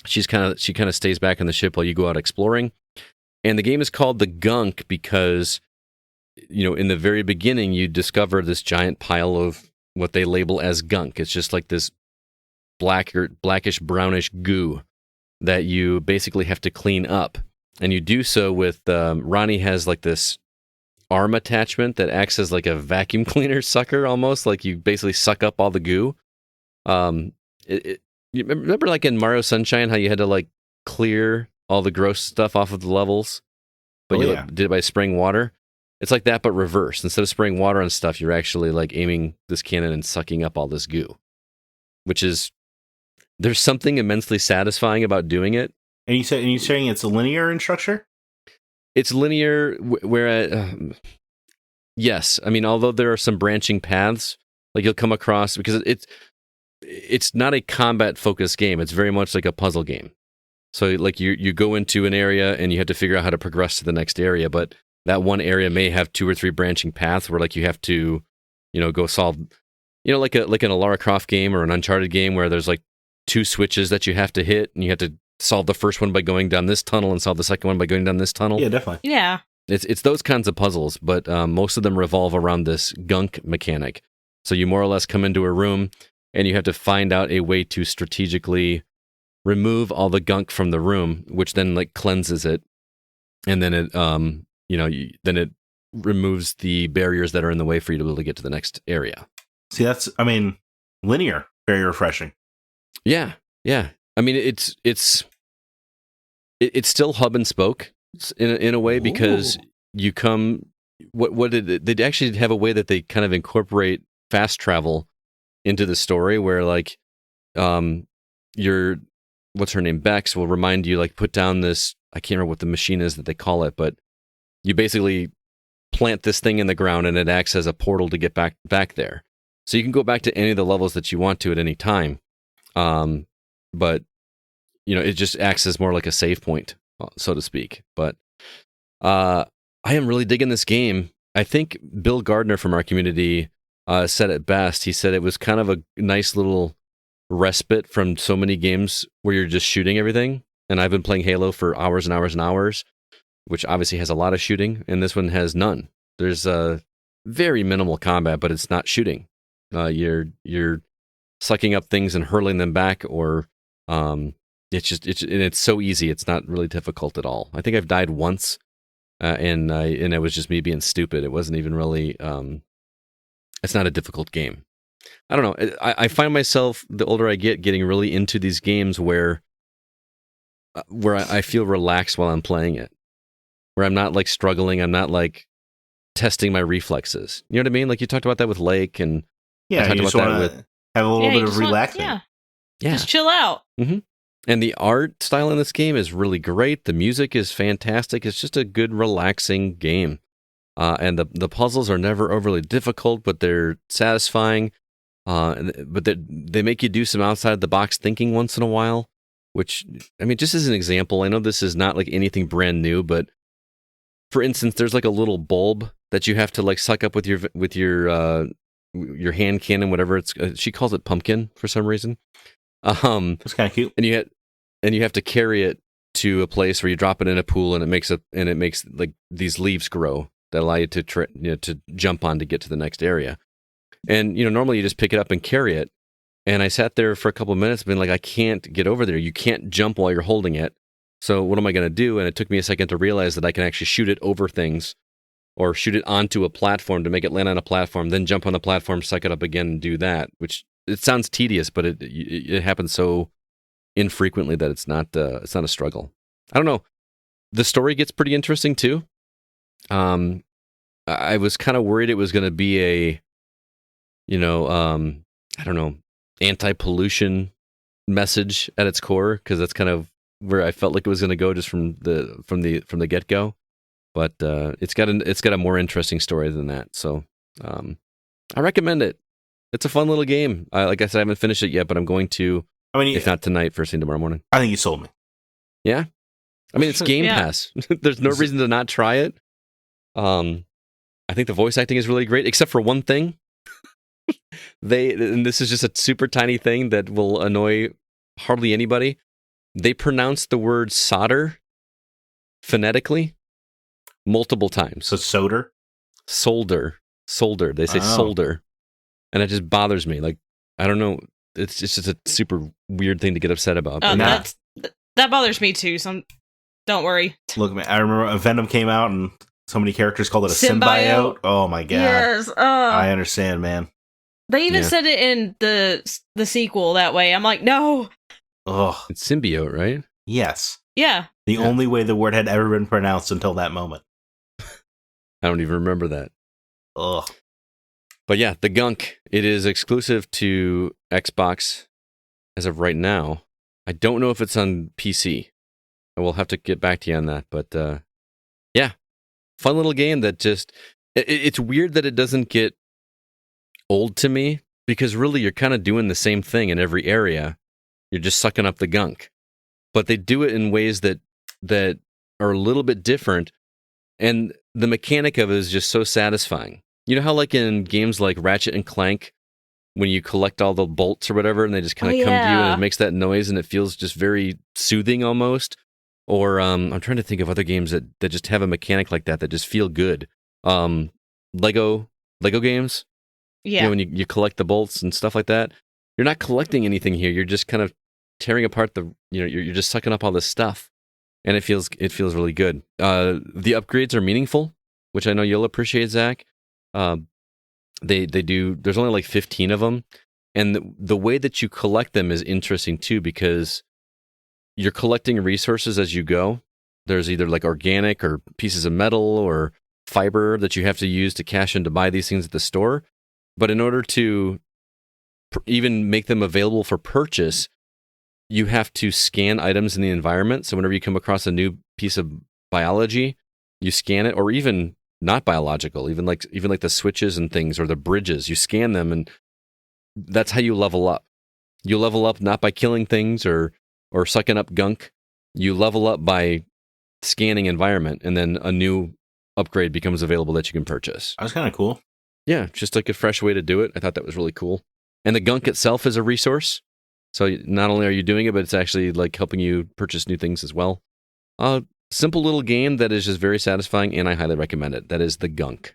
She kind of stays back on the ship while you go out exploring. And the game is called the Gunk because, in the very beginning, you discover this giant pile of what they label as gunk. It's just like this blackish brownish goo that you basically have to clean up. And you do so with, Ronnie has like this arm attachment that acts as like a vacuum cleaner sucker almost, like you basically suck up all the goo. You remember like in Mario Sunshine how you had to like clear all the gross stuff off of the levels, but did it by spraying water? It's like that, but reverse. Instead of spraying water on stuff, you're actually like aiming this cannon and sucking up all this goo, which is, there's something immensely satisfying about doing it. And you're saying it's linear in structure? It's linear, yes. I mean, although there are some branching paths, like you'll come across, because it's not a combat-focused game. It's very much like a puzzle game. So like you go into an area and you have to figure out how to progress to the next area, but that one area may have 2 or 3 branching paths where like you have to, go solve, like in a Lara Croft game or an Uncharted game where there's like 2 switches that you have to hit and you have to solve the first one by going down this tunnel and solve the second one by going down this tunnel. Yeah, definitely. Yeah. It's those kinds of puzzles, but most of them revolve around this gunk mechanic. So you more or less come into a room and you have to find out a way to strategically remove all the gunk from the room, which then like cleanses it, and then it then it removes the barriers that are in the way for you to be able to get to the next area. See, linear, very refreshing. Yeah. I mean, it's still hub and spoke in a way, because you come. What did they actually have a way that they kind of incorporate fast travel into the story, where like what's her name, Bex, will remind you, like, put down this, I can't remember what the machine is that they call it, but you basically plant this thing in the ground and it acts as a portal to get back there. So you can go back to any of the levels that you want to at any time. But it just acts as more like a save point, so to speak. But I am really digging this game. I think Bill Gardner from our community said it best. He said it was kind of a nice little respite from so many games where you're just shooting everything. And I've been playing Halo for hours and hours and hours, which obviously has a lot of shooting, and this one has none. There's very minimal combat, but it's not shooting. You're sucking up things and hurling them back, or it's so easy. It's not really difficult at all. I think I've died once, and it was just me being stupid. It wasn't even really. It's not a difficult game. I don't know. I find myself, the older I get, getting really into these games where I feel relaxed while I'm playing it, where I'm not like struggling. I'm not like testing my reflexes. You know what I mean? Like you talked about that with Lake, and yeah, I talked you about just want to have a little bit of relaxing. Yeah, yeah, just chill out. Mm-hmm. And the art style in this game is really great. The music is fantastic. It's just a good, relaxing game. And the puzzles are never overly difficult, but they're satisfying. But they make you do some outside the box thinking once in a while. Which, I mean, just as an example, I know this is not like anything brand new, but for instance, there's like a little bulb that you have to like suck up with your hand cannon, whatever it's. She calls it pumpkin for some reason. That's kind of cute. And you have to carry it to a place where you drop it in a pool, and it makes like these leaves grow that allow you to to jump on to get to the next area. And normally you just pick it up and carry it. And I sat there for a couple of minutes, being like, I can't get over there. You can't jump while you're holding it. So what am I going to do? And it took me a second to realize that I can actually shoot it over things, or shoot it onto a platform to make it land on a platform, then jump on the platform, suck it up again, and do that. Which it sounds tedious, but it happens so infrequently that it's not a struggle. I don't know. The story gets pretty interesting too. I was kind of worried it was going to be a, I don't know, anti-pollution message at its core, because that's kind of where I felt like it was going to go just from the get-go. But it's got a more interesting story than that. So I recommend it. It's a fun little game. Like I said, I haven't finished it yet, but I'm going to. I mean, if not tonight, first thing tomorrow morning. I think you sold me. Yeah, I mean, it's Game Pass. There's no reason to not try it. I think the voice acting is really great, except for one thing. And this is just a super tiny thing that will annoy hardly anybody. They pronounce the word solder phonetically multiple times. So solder? Solder. They say solder. And it just bothers me. Like, I don't know. It's just a super weird thing to get upset about. That bothers me too. So don't worry. Look, man, I remember Venom came out and so many characters called it a symbiote. Oh my god. Yes. I understand, man. They even said it in the sequel that way. I'm like, no. Ugh. It's symbiote, right? Yes. Yeah. The only way the word had ever been pronounced until that moment. I don't even remember that. Ugh. But yeah, the Gunk, it is exclusive to Xbox as of right now. I don't know if it's on PC. I will have to get back to you on that. But yeah, fun little game that just... It's weird that it doesn't get old to me, because really you're kind of doing the same thing in every area. You're just sucking up the gunk. But they do it in ways that are a little bit different, and the mechanic of it is just so satisfying. You know how like in games like Ratchet and Clank, when you collect all the bolts or whatever, and they just kind of come to you and it makes that noise and it feels just very soothing almost? Or I'm trying to think of other games that just have a mechanic like that just feel good. Lego games. Yeah. You know, when you collect the bolts and stuff like that. You're not collecting anything here. You're just kind of tearing apart you're just sucking up all this stuff. And it feels really good. The upgrades are meaningful, which I know you'll appreciate, Zach. They do. There's only like 15 of them, and the way that you collect them is interesting too, because you're collecting resources as you go. There's either like organic or pieces of metal or fiber that you have to use to cash in to buy these things at the store. But in order to even make them available for purchase, you have to scan items in the environment. So whenever you come across a new piece of biology, you scan it, or even not biological, even like the switches and things or the bridges, you scan them, and that's how you level up. You level up not by killing things or sucking up gunk. You level up by scanning environment, and then a new upgrade becomes available that you can purchase. That was kind of cool. Yeah, just like a fresh way to do it. I thought that was really cool. And the gunk itself is a resource. So not only are you doing it, but it's actually like helping you purchase new things as well. Simple little game that is just very satisfying, and I highly recommend it. That is the Gunk.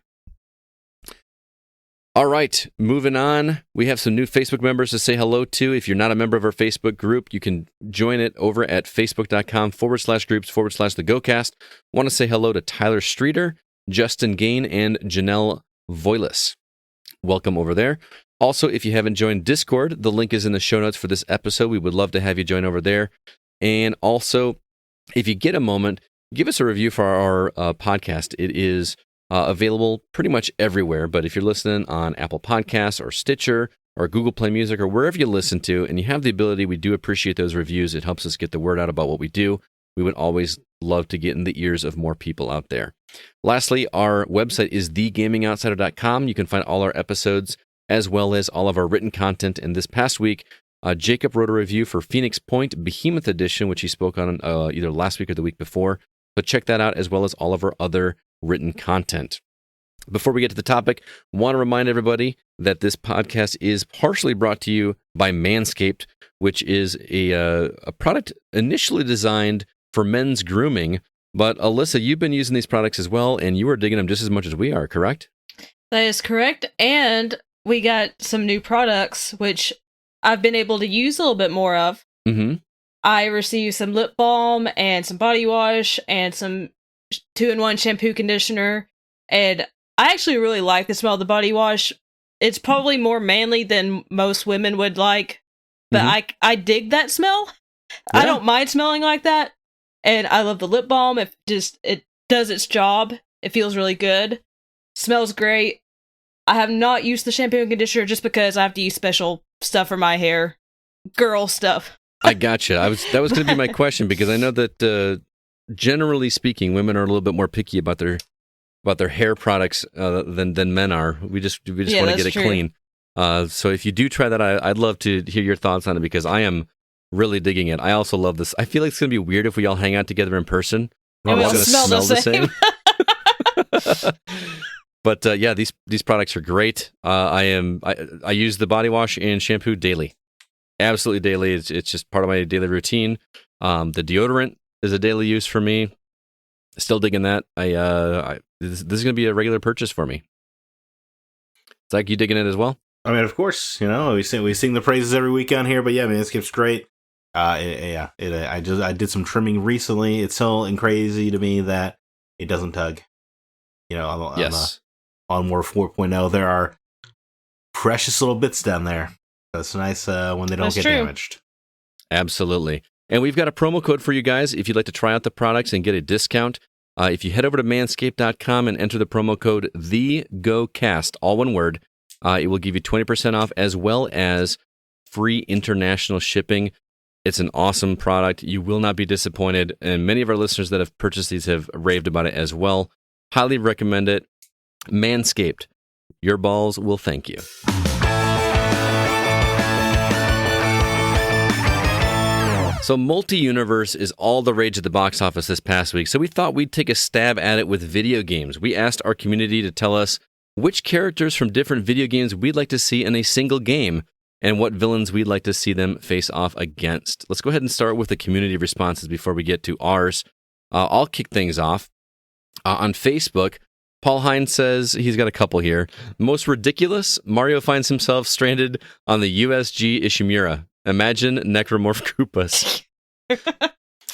All right, moving on. We have some new Facebook members to say hello to. If you're not a member of our Facebook group, you can join it over at facebook.com/groups/the GoCast. Want to say hello to Tyler Streeter, Justin Gain, and Janelle Voilis. Welcome over there. Also, if you haven't joined Discord, the link is in the show notes for this episode. We would love to have you join over there. And also, if you get a moment, give us a review for our podcast. It is available pretty much everywhere. But if you're listening on Apple Podcasts or Stitcher or Google Play Music or wherever you listen to, and you have the ability, we do appreciate those reviews. It helps us get the word out about what we do. We would always love to get in the ears of more people out there. Lastly, our website is thegamingoutsider.com. You can find all our episodes as well as all of our written content. And this past week, Jacob wrote a review for Phoenix Point Behemoth Edition, which he spoke on either last week or the week before. So check that out, as well as all of our other written content. Before we get to the topic, I want to remind everybody that this podcast is partially brought to you by Manscaped, which is a product initially designed for men's grooming. But Alyssa, you've been using these products as well, and you are digging them just as much as we are, correct? That is correct. And we got some new products, which I've been able to use a little bit more of. Mm-hmm. I received some lip balm and some body wash and some 2-in-1 shampoo conditioner. And I actually really like the smell of the body wash. It's probably more manly than most women would like, but I dig that smell. Yeah. I don't mind smelling like that. And I love the lip balm. It does its job. It feels really good. Smells great. I have not used the shampoo and conditioner just because I have to use special stuff for my hair. Girl stuff. I gotcha. That was going to be my question, because I know that generally speaking, women are a little bit more picky about their hair products than men are. We just want to get it clean. So if you do try that, I'd love to hear your thoughts on it, because I am really digging it. I also love this. I feel like it's going to be weird if we all hang out together in person. And we'll smell the same. But yeah, these products are great. I use the body wash and shampoo daily, absolutely daily. It's just part of my daily routine. The deodorant is a daily use for me. Still digging that. This is going to be a regular purchase for me. Zach, you digging it as well? I mean, of course, we sing the praises every week on here, but yeah, Manscaped's great. I did some trimming recently. It's so crazy to me that it doesn't tug. On War 4.0, there are precious little bits down there. That's nice when they don't get damaged. Absolutely. And we've got a promo code for you guys if you'd like to try out the products and get a discount. If you head over to manscaped.com and enter the promo code TheGoCast, all one word, it will give you 20% off as well as free international shipping. It's an awesome product. You will not be disappointed. And many of our listeners that have purchased these have raved about it as well. Highly recommend it. Manscaped, your balls will thank you. So Multiverse is all the rage at the box office this past week, so we thought we'd take a stab at it with video games. We asked our community to tell us which characters from different video games we'd like to see in a single game and what villains we'd like to see them face off against. Let's go ahead and start with the community responses before we get to ours. I'll kick things off. On Facebook, Paul Hines says he's got a couple here. Most ridiculous, Mario finds himself stranded on the USG Ishimura. Imagine Necromorph Koopas.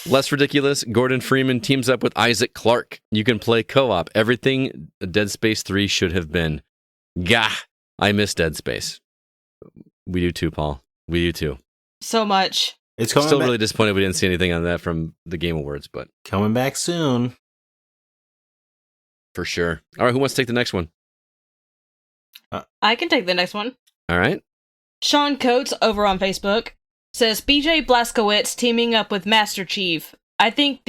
Less ridiculous, Gordon Freeman teams up with Isaac Clarke. You can play co-op. Everything Dead Space 3 should have been. Gah! I miss Dead Space. We do too, Paul. We do too. So much. It's coming Still back. really disappointed we didn't see anything on that from the Game Awards, but Coming back soon. for sure. All right, who wants to take the next one? I can take the next one. All right. Sean Coates over on Facebook says BJ Blazkowicz teaming up with Master Chief. I think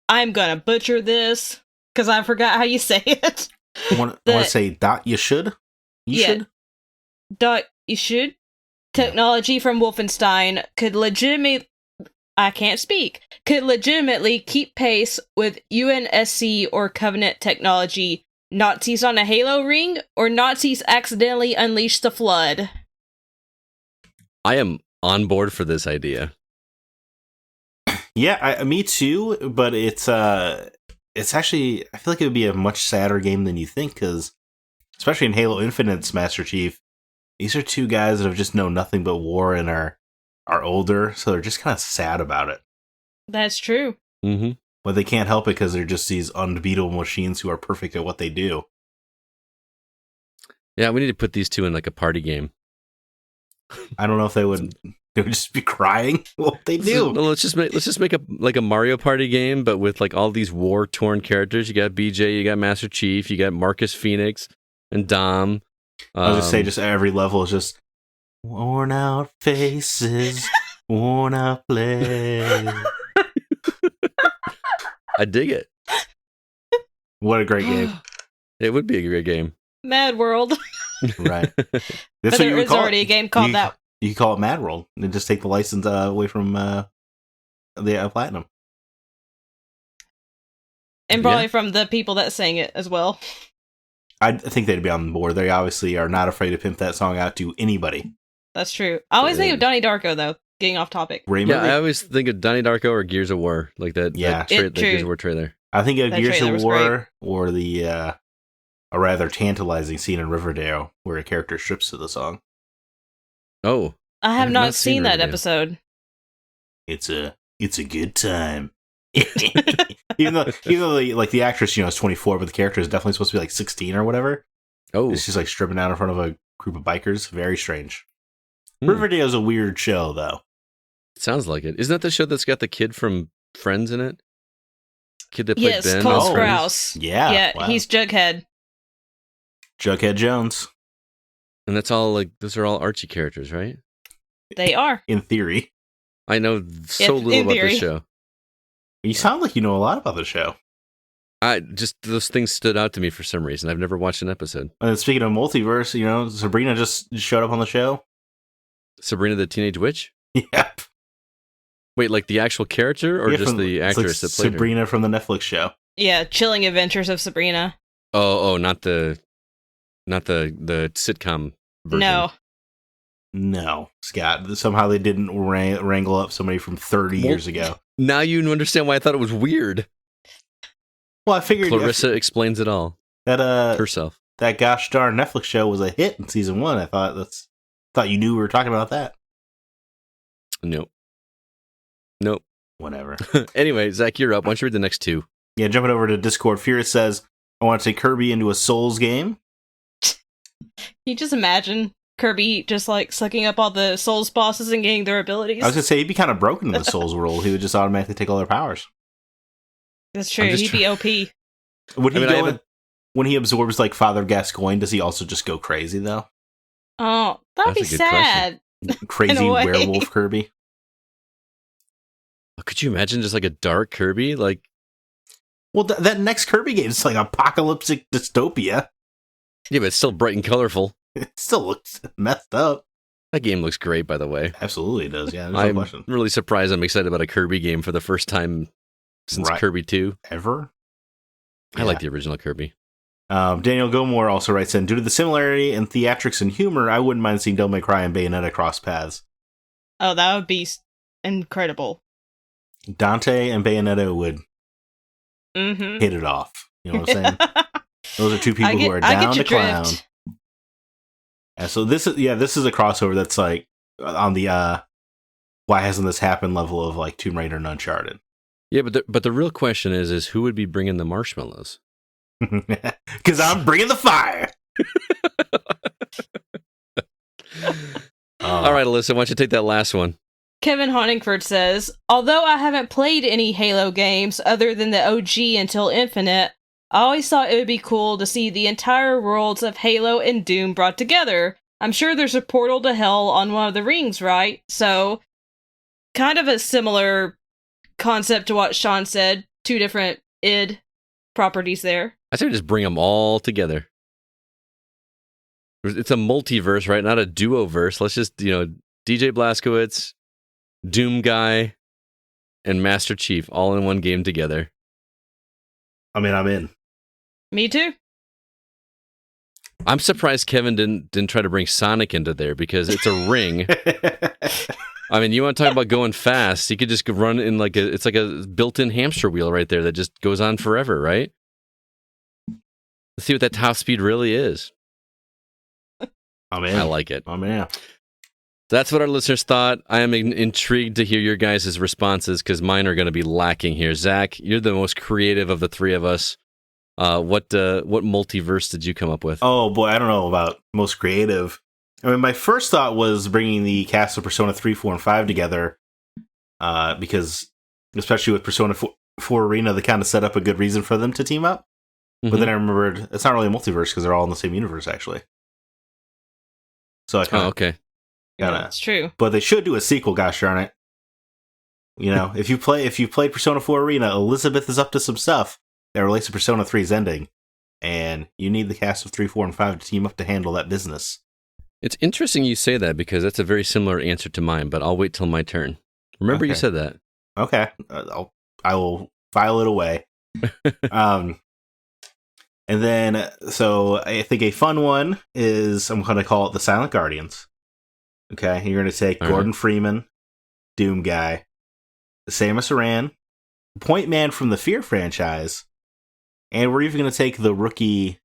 I'm gonna butcher this because I forgot how you say it. I want to say dot you should. Should? Dot you should. Technology from Wolfenstein could legitimately keep pace with UNSC or Covenant technology. Nazis on a Halo ring, or Nazis accidentally unleash the flood. I am on board for this idea. Yeah, me too. But it's actually, I feel like it would be a much sadder game than you think, because especially in Halo Infinite's Master Chief, these are two guys that have just known nothing but war and are older, so they're just kind of sad about it. That's true. Mm-hmm. But they can't help it because they're just these unbeatable machines who are perfect at what they do. Yeah, we need to put these two in like a party game. I don't know if they would just be crying what they do. Let's just make a Mario Party game, but with like all these war-torn characters. You got BJ, you got Master Chief, you got Marcus Phoenix and Dom. I was just say, just every level is just worn out faces, worn out play. I dig it. What a great game! It would be a great game. Mad World. Right. But there is already a game called that. You call it Mad World and just take the license away from the Platinum. And probably from the people that sang it as well. I think they'd be on board. They obviously are not afraid to pimp that song out to anybody. That's true. I always think of Donnie Darko, though, getting off topic. I always think of Donnie Darko or Gears of War, like that. Yeah, that Gears of War trailer. I think of Gears of War or the a rather tantalizing scene in Riverdale where a character strips to the song. Oh, I have not seen that episode. It's a good time. even though the actress, is 24, but the character is definitely supposed to be like 16 or whatever. Oh, it's just like stripping down in front of a group of bikers. Very strange. Riverdale's a weird show, though. Sounds like it. Isn't that the show that's got the kid from Friends in it? Kid that played Ben. Cole Sprouse. Yeah, wow. He's Jughead. Jughead Jones. And that's all those are all Archie characters, right? They are. In theory. I know so little about this show. You sound like you know a lot about the show. Those things stood out to me for some reason. I've never watched an episode. And speaking of multiverse, Sabrina just showed up on the show. Sabrina the Teenage Witch? Yep. Wait, like the actual character or just the actress that played Sabrina from the Netflix show? Yeah, Chilling Adventures of Sabrina. Not the sitcom version. No. Scott. Somehow they didn't wrangle up somebody from 30 years ago. Now you understand why I thought it was weird. Well, I figured Clarissa explains it all. That herself. That gosh darn Netflix show was a hit in season 1. I thought you knew we were talking about that. Nope. Whatever. Anyway, Zach, you're up. Why don't you read the next two? Yeah, jumping over to Discord, Furious says, I want to take Kirby into a Souls game. Can you just imagine Kirby just like sucking up all the Souls bosses and getting their abilities? I was going to say, he'd be kind of broken in the Souls world. He would just automatically take all their powers. That's true. He'd be OP. When he absorbs like Father Gascoigne, does he also just go crazy though? Oh, that'd be sad. Crazy werewolf Kirby. Could you imagine just like a dark Kirby? Like, well, that next Kirby game is like apocalyptic dystopia. Yeah, but it's still bright and colorful. It still looks messed up. That game looks great, by the way. Absolutely it does, yeah. There's I'm no question. really surprised I'm excited about a Kirby game for the first time since Kirby 2. Ever? I like the original Kirby. Daniel Gomor also writes in, due to the similarity in theatrics and humor, I wouldn't mind seeing Devil May Cry and Bayonetta cross paths. Oh, that would be incredible. Dante and Bayonetta would hit it off. You know what I'm saying? Those are two people who are down to clown. Yeah, so this is a crossover that's like on the why hasn't this happened level of like Tomb Raider and Uncharted. Yeah, but the real question is who would be bringing the marshmallows? Because I'm bringing the fire. Oh. All right, Alyssa, why don't you take that last one? Kevin Honingford says, although I haven't played any Halo games other than the OG until Infinite, I always thought it would be cool to see the entire worlds of Halo and Doom brought together. I'm sure there's a portal to hell on one of the rings, right? So, kind of a similar concept to what Sean said. Two different id properties there. I say just bring them all together. It's a multiverse, right? Not a duo-verse. Let's just, DJ Blazkowicz, Doom Guy, and Master Chief all in one game together. I mean, I'm in. Me too. I'm surprised Kevin didn't try to bring Sonic into there because it's a ring. I mean, you want to talk about going fast? You could just run in it's like a built-in hamster wheel right there that just goes on forever, right? Let's see what that top speed really is. I'm in. I like it. I'm in. That's what our listeners thought. I am intrigued to hear your guys' responses because mine are going to be lacking here. Zach, you're the most creative of the three of us. What multiverse did you come up with? Oh boy, I don't know about most creative. I mean, my first thought was bringing the cast of Persona 3, 4, and 5 together, because especially with Persona 4 Arena, they kind of set up a good reason for them to team up. Mm-hmm. But then I remembered it's not really a multiverse because they're all in the same universe, actually. So I kind of okay. Yeah, it's true. But they should do a sequel, gosh darn it. If you play Persona 4 Arena, Elizabeth is up to some stuff that relates to Persona 3's ending, and you need the cast of 3, 4, and 5 to team up to handle that business. It's interesting you say that because that's a very similar answer to mine, but I'll wait till my turn. Remember you said that. Okay. I will file it away. And then, so I think a fun one is, I'm going to call it the Silent Guardians. Okay, you're going to take Gordon Freeman, Doom Guy, Samus Aran, Point Man from the Fear franchise, and we're even going to take the rookie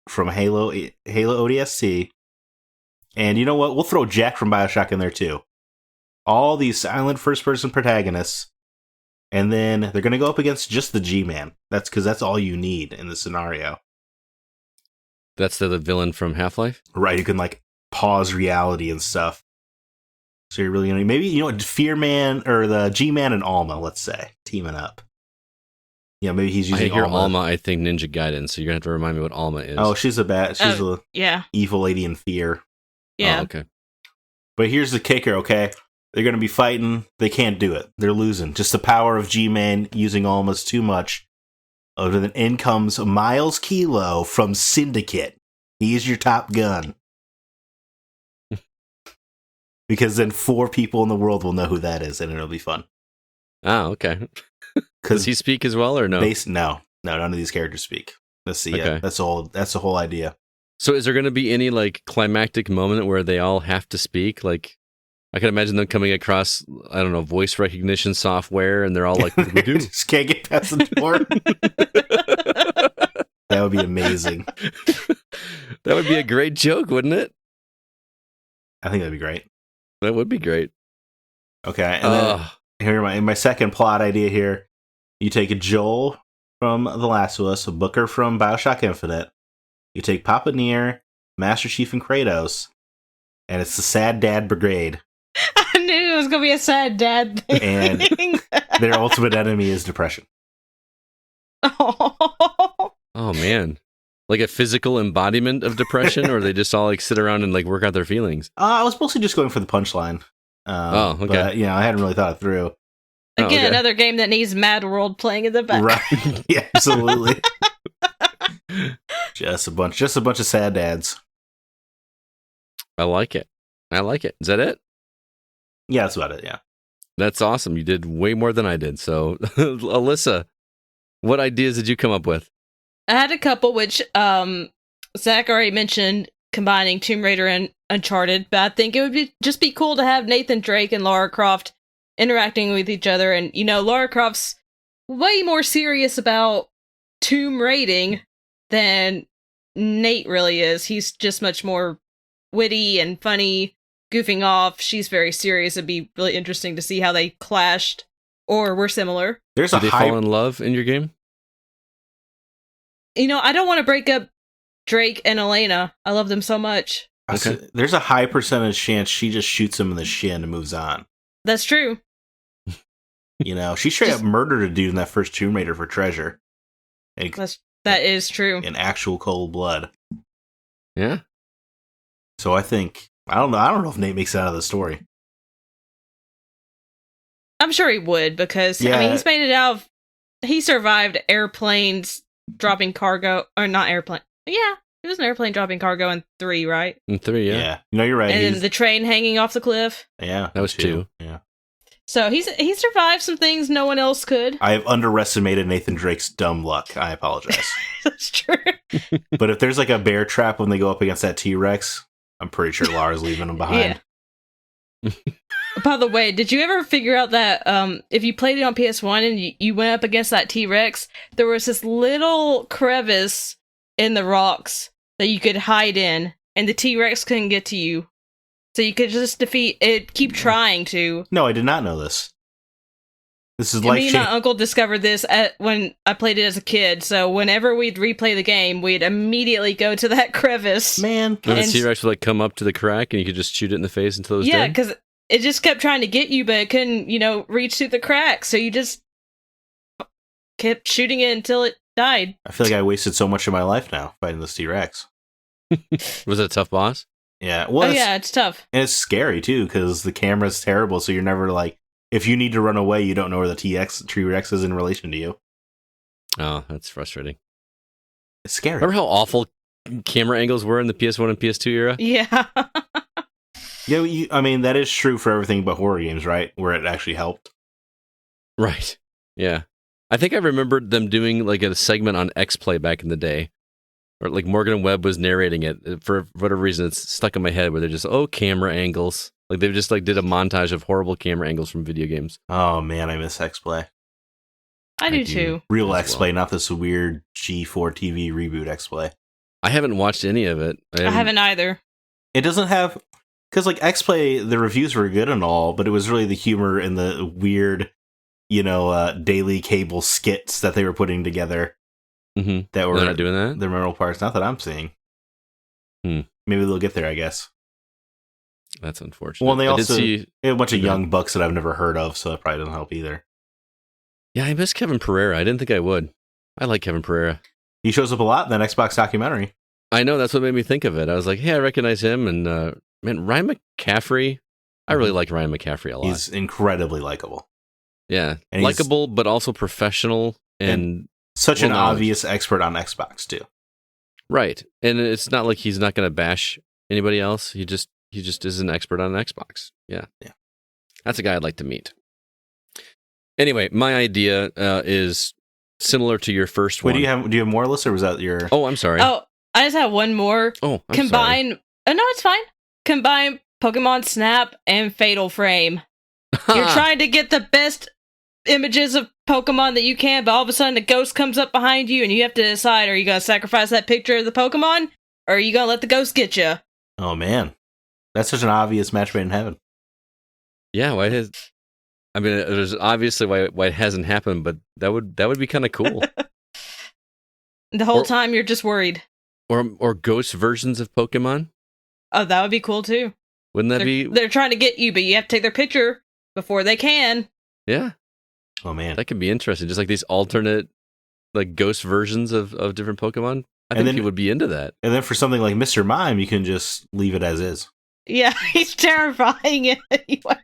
from Halo ODST. And you know what? We'll throw Jack from BioShock in there too. All these silent first-person protagonists, and then they're going to go up against just the G-Man. That's because that's all you need in the scenario. That's the villain from Half-Life? Right, who can pause reality and stuff. So you're really going to... Maybe, Fear Man, or the G-Man and Alma, let's say, teaming up. Yeah, maybe he's using Alma. I think Ninja Gaiden, so you're going to have to remind me what Alma is. Oh, she's a evil lady in Fear. Yeah. Oh, okay. But here's the kicker, okay? They're going to be fighting. They can't do it. They're losing. Just the power of G-Man using Alma's too much. Other than in comes Miles Kilo from Syndicate. He's your top gun. Because then 4 people in the world will know who that is, and it'll be fun. Oh, okay. Does he speak as well, or no? No, none of these characters speak. That's the Okay. that's the whole idea. So is there going to be any like climactic moment where they all have to speak? Like, I can imagine them coming across, I don't know, voice recognition software, and they're all like, "What do we do?" Just can't get past the door. That would be amazing. That would be a great joke, wouldn't it? I think that'd be great. That would be great. Okay, and then here my second plot idea here. You take a Joel from The Last of Us, a Booker from Bioshock Infinite. You take Papa Nier, Master Chief, and Kratos, and it's the Sad Dad Brigade. I knew it was going to be a sad dad thing. And their ultimate enemy is depression. Oh. Oh man, like a physical embodiment of depression, or they just all like sit around and like work out their feelings? I was mostly just going for the punchline. Okay. But, I hadn't really thought it through. Again, another game that needs Mad World playing in the back. Right? Yeah, absolutely. just a bunch of sad dads. I like it. Is that it? Yeah, that's about it. Yeah. That's awesome. You did way more than I did. So, Alyssa, what ideas did you come up with? I had a couple, which Zack already mentioned, combining Tomb Raider and Uncharted, but I think it would just be cool to have Nathan Drake and Lara Croft interacting with each other. And, Lara Croft's way more serious about tomb raiding than Nate really is. He's just much more witty and funny, goofing off. She's very serious. It'd be really interesting to see how they clashed or were similar. Did they fall in love in your game? I don't want to break up Drake and Elena. I love them so much. Okay. There's a high percentage chance she just shoots him in the shin and moves on. That's true. She straight up murdered a dude in that first Tomb Raider for treasure. That is true. In actual cold blood. Yeah. So I think I don't know if Nate makes it out of the story. I'm sure he would, because he's made it out of. He survived airplanes dropping cargo, or not airplane. Yeah, it was an airplane dropping cargo in 3, right? In 3, yeah. Yeah. No, you're right. And then the train hanging off the cliff. Yeah, that was 2. Yeah. So he survived some things no one else could. I have underestimated Nathan Drake's dumb luck. I apologize. That's true. But if there's like a bear trap when they go up against that T-Rex, I'm pretty sure Lara's leaving him behind. Yeah. By the way, did you ever figure out that if you played it on PS1 and you went up against that T-Rex, there was this little crevice in the rocks that you could hide in, and the T-Rex couldn't get to you. So you could just defeat it, keep trying to. No, I did not know this. This is Me and my uncle discovered this when I played it as a kid, so whenever we'd replay the game, we'd immediately go to that crevice. Man. And the T-Rex would like come up to the crack and you could just shoot it in the face until it was dead? Yeah, because it just kept trying to get you, but it couldn't, reach through the crack, so you just kept shooting it until it died. I feel like I wasted so much of my life now fighting this T-Rex. Was it a tough boss? Yeah. Well, it's tough. And it's scary, too, because the camera's terrible, so you're never like, if you need to run away, you don't know where the T-Rex is in relation to you. Oh, that's frustrating. It's scary. Remember how awful camera angles were in the PS1 and PS2 era? Yeah. Yeah, that is true for everything but horror games, right? Where it actually helped. Right. Yeah. I think I remembered them doing like a segment on X-Play back in the day. Or like Morgan Webb was narrating it. For whatever reason, it's stuck in my head where they're just, camera angles. Like they just like did a montage of horrible camera angles from video games. Oh man, I miss X-Play. I do too. Real X-Play, not this weird G4 TV reboot X-Play. I haven't watched any of it. I haven't either. It doesn't have... Because like X-Play, the reviews were good and all, but it was really the humor and the weird, daily cable skits that they were putting together. Mm-hmm. That were They're not doing that? The memorable parts. Not that I'm seeing. Maybe they'll get there, I guess. That's unfortunate. Well, and they also have a bunch of young bucks that I've never heard of, so that probably doesn't help either. Yeah, I miss Kevin Pereira. I didn't think I would. I like Kevin Pereira. He shows up a lot in that Xbox documentary. I know, that's what made me think of it. I was like, hey, I recognize him. And man, Ryan McCaffrey, I really like Ryan McCaffrey a lot. He's incredibly likable. Yeah, likable, but also professional and such an obvious expert on Xbox, too. Right. And it's not like he's not going to bash anybody else. He just is an expert on Xbox. Yeah. That's a guy I'd like to meet. Anyway, my idea is similar to your first Wait, one. do you have more, Alyssa, or was that your... Oh, I'm sorry. Oh, I just have one more. Oh, I'm Combine. sorry. Oh, no, it's fine. Combine Pokemon Snap and Fatal Frame. You're trying to get the best images of Pokemon that you can, but all of a sudden a ghost comes up behind you and you have to decide, are you going to sacrifice that picture of the Pokemon, or are you going to let the ghost get you? Oh, man. That's such an obvious match made in heaven. Yeah, why has... I mean, there's obviously why it hasn't happened, but that would be kind of cool. The whole time you're just worried. Or ghost versions of Pokemon. Oh, that would be cool too. Wouldn't that be... They're trying to get you, but you have to take their picture before they can. Yeah. Oh, man. That could be interesting. Just like these alternate, like, ghost versions of different Pokemon. I think people would be into that. And then for something like Mr. Mime, you can just leave it as is. Yeah, he's terrifying anyway.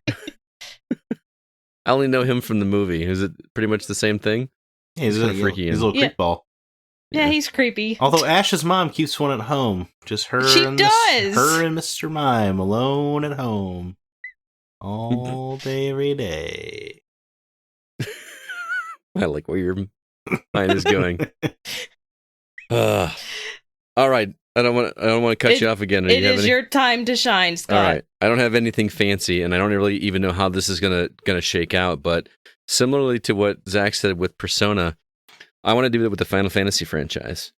I only know him from the movie. Is it pretty much the same thing? Yeah, he's a little creep ball. Yeah, he's creepy. Although Ash's mom keeps one at home. Just her She and does! her and Mr. Mime alone at home. All day, every day. I like where your mind is going. All right. I don't want to cut you off again. It is your time to shine, Scott. All right. I don't have anything fancy, and I don't really even know how this is gonna shake out. But similarly to what Zack said with Persona, I want to do that with the Final Fantasy franchise,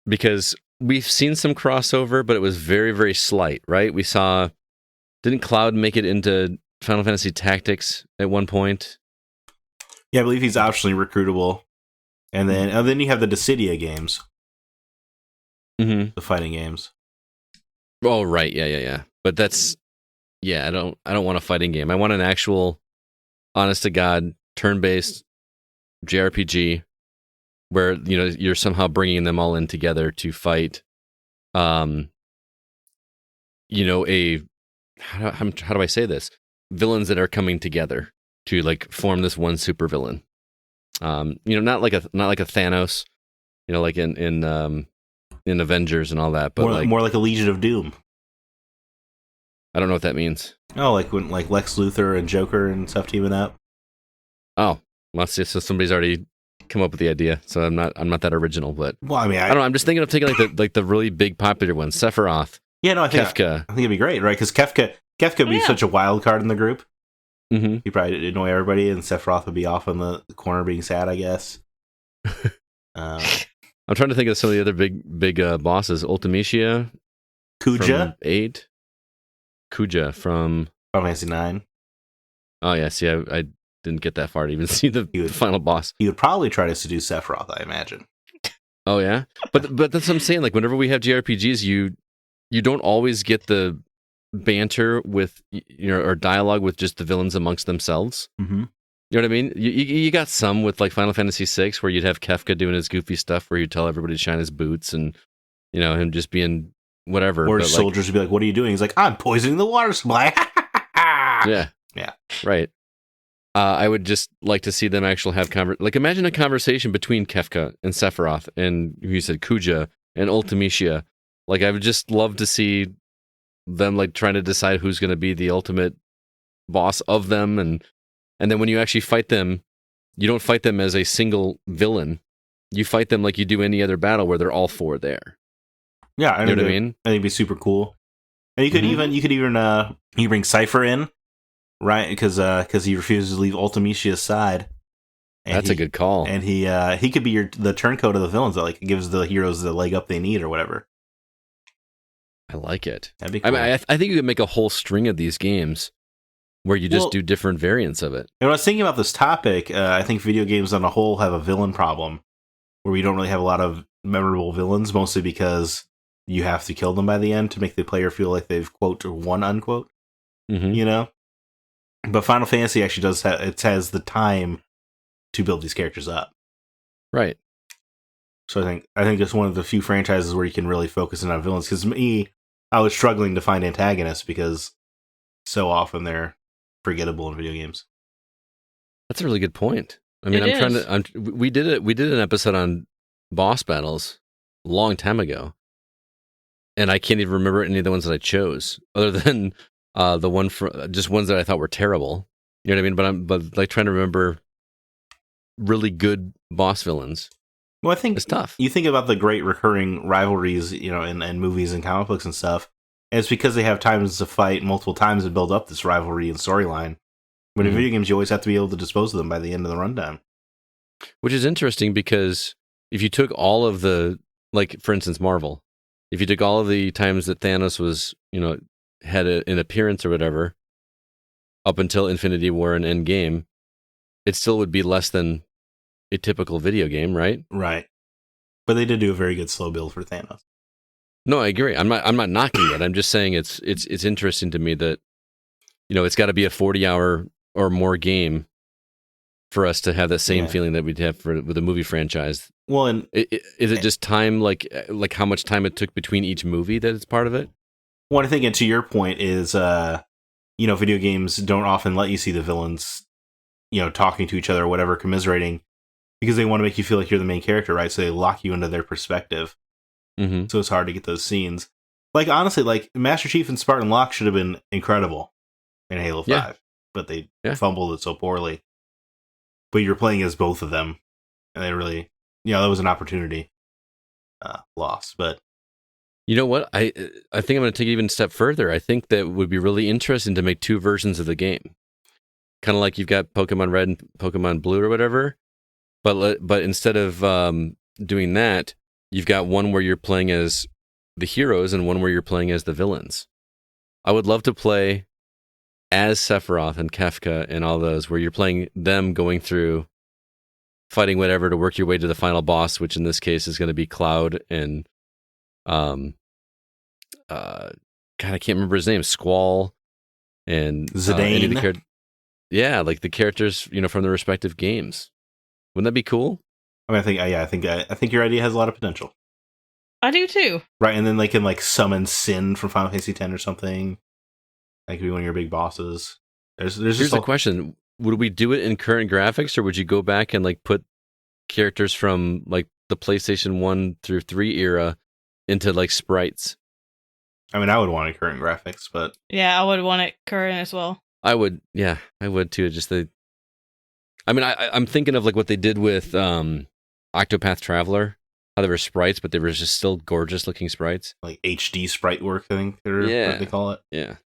because we've seen some crossover, but it was very, very slight. Right? We saw, didn't Cloud make it into Final Fantasy Tactics at one point? Yeah, I believe he's optionally recruitable, and then you have the Dissidia games. Mm-hmm. The fighting games. Oh, right. Yeah. But that's... Yeah, I don't want a fighting game. I want an actual, honest-to-God, turn-based JRPG where, you're somehow bringing them all in together to fight, how do I say this? Villains that are coming together to, like, form this one supervillain. Not like a Thanos, like in Avengers and all that, but more like a Legion of Doom. I don't know what that means. Oh, like when Lex Luthor and Joker and stuff teaming up. Oh, well, so somebody's already come up with the idea, so I'm not that original, but well, I mean, I don't know. I'm just thinking of taking the really big popular ones, Sephiroth. Yeah, no, I think Kefka. I think it'd be great, right? Because Kefka would be such a wild card in the group. Mm-hmm. He probably annoy everybody, and Sephiroth would be off in the corner being sad, I guess. I'm trying to think of some of the other big bosses. Ultimecia, Kuja, 8, Kuja from Final Fantasy 9. Oh yeah, see, I didn't get that far to even see the final boss. He would probably try to seduce Sephiroth, I imagine. Oh yeah, but that's what I'm saying. Like whenever we have JRPGs, you don't always get the banter with or dialogue with just the villains amongst themselves. Mm-hmm. You know what I mean? You got some with like Final Fantasy VI where you'd have Kefka doing his goofy stuff where you'd tell everybody to shine his boots and him just being whatever. Or soldiers would be like, "What are you doing?" He's like, "I'm poisoning the water supply." Yeah, right. I would just like to see them actually have imagine a conversation between Kefka and Sephiroth and you said Kuja and Ultimecia. Like I would just love to see them like trying to decide who's going to be the ultimate boss of them, and then when you actually fight them, you don't fight them as a single villain. You fight them like you do any other battle where they're all four there. Yeah, you know what I mean? I think it'd be super cool. And you could even you bring Cypher in, right? Because he refuses to leave Ultimecia's side. That's a good call. And he could be the turncoat of the villains that like gives the heroes the leg up they need or whatever. I like it. That'd be cool. I mean, I think you could make a whole string of these games where you just do different variants of it. And when I was thinking about this topic, I think video games on a whole have a villain problem where we don't really have a lot of memorable villains, mostly because you have to kill them by the end to make the player feel like they've, quote, won, unquote. Mm-hmm. But Final Fantasy actually has the time to build these characters up. Right. So I think it's one of the few franchises where you can really focus in on villains. Because I was struggling to find antagonists because so often they're forgettable in video games. That's a really good point. I mean, we did an episode on boss battles a long time ago, and I can't even remember any of the ones that I chose, other than the one for just ones that I thought were terrible. You know what I mean? But like trying to remember really good boss villains. Well, I think it's tough. You think about the great recurring rivalries, in movies and comic books and stuff. And it's because they have times to fight multiple times and build up this rivalry and storyline. But in video games, you always have to be able to dispose of them by the end of the runtime. Which is interesting because if you took all of the, like, for instance, Marvel, if you took all of the times that Thanos was, had an appearance or whatever, up until Infinity War and Endgame, it still would be less than a typical video game, right? Right. But they did do a very good slow build for Thanos. No, I agree. I'm not knocking it. I'm just saying it's interesting to me that, it's got to be a 40-hour or more game for us to have that same feeling that we'd have with a movie franchise. Well, and is it just time, like how much time it took between each movie that it's part of it? Well, I think, and to your point, is video games don't often let you see the villains, talking to each other or whatever, commiserating, because they want to make you feel like you're the main character, right? So they lock you into their perspective. Mm-hmm. So it's hard to get those scenes. Like, honestly, like Master Chief and Spartan Locke should have been incredible in Halo 5, but they fumbled it so poorly. But you're playing as both of them, and they really, that was an opportunity lost. But you know what? I think I'm going to take it even a step further. I think that would be really interesting to make two versions of the game, kind of like you've got Pokemon Red and Pokemon Blue or whatever. But instead of doing that, you've got one where you're playing as the heroes and one where you're playing as the villains. I would love to play as Sephiroth and Kefka and all those, where you're playing them going through fighting whatever to work your way to the final boss, which in this case is going to be Cloud and God, I can't remember his name, Squall and Zidane. Like the characters, from the respective games. Wouldn't that be cool? I mean, I think your idea has a lot of potential. I do too. Right, and then they can summon Sin from Final Fantasy X or something. That could be one of your big bosses. Here's the question: would we do it in current graphics, or would you go back and put characters from the PlayStation 1 through 3 era into sprites? I mean, I would want it current graphics, but yeah, I would want it current as well. I would too. Just I'm thinking of what they did with Octopath Traveler. How they were sprites, but they were just still gorgeous looking sprites. Like HD sprite work, I think what they call it. Yeah.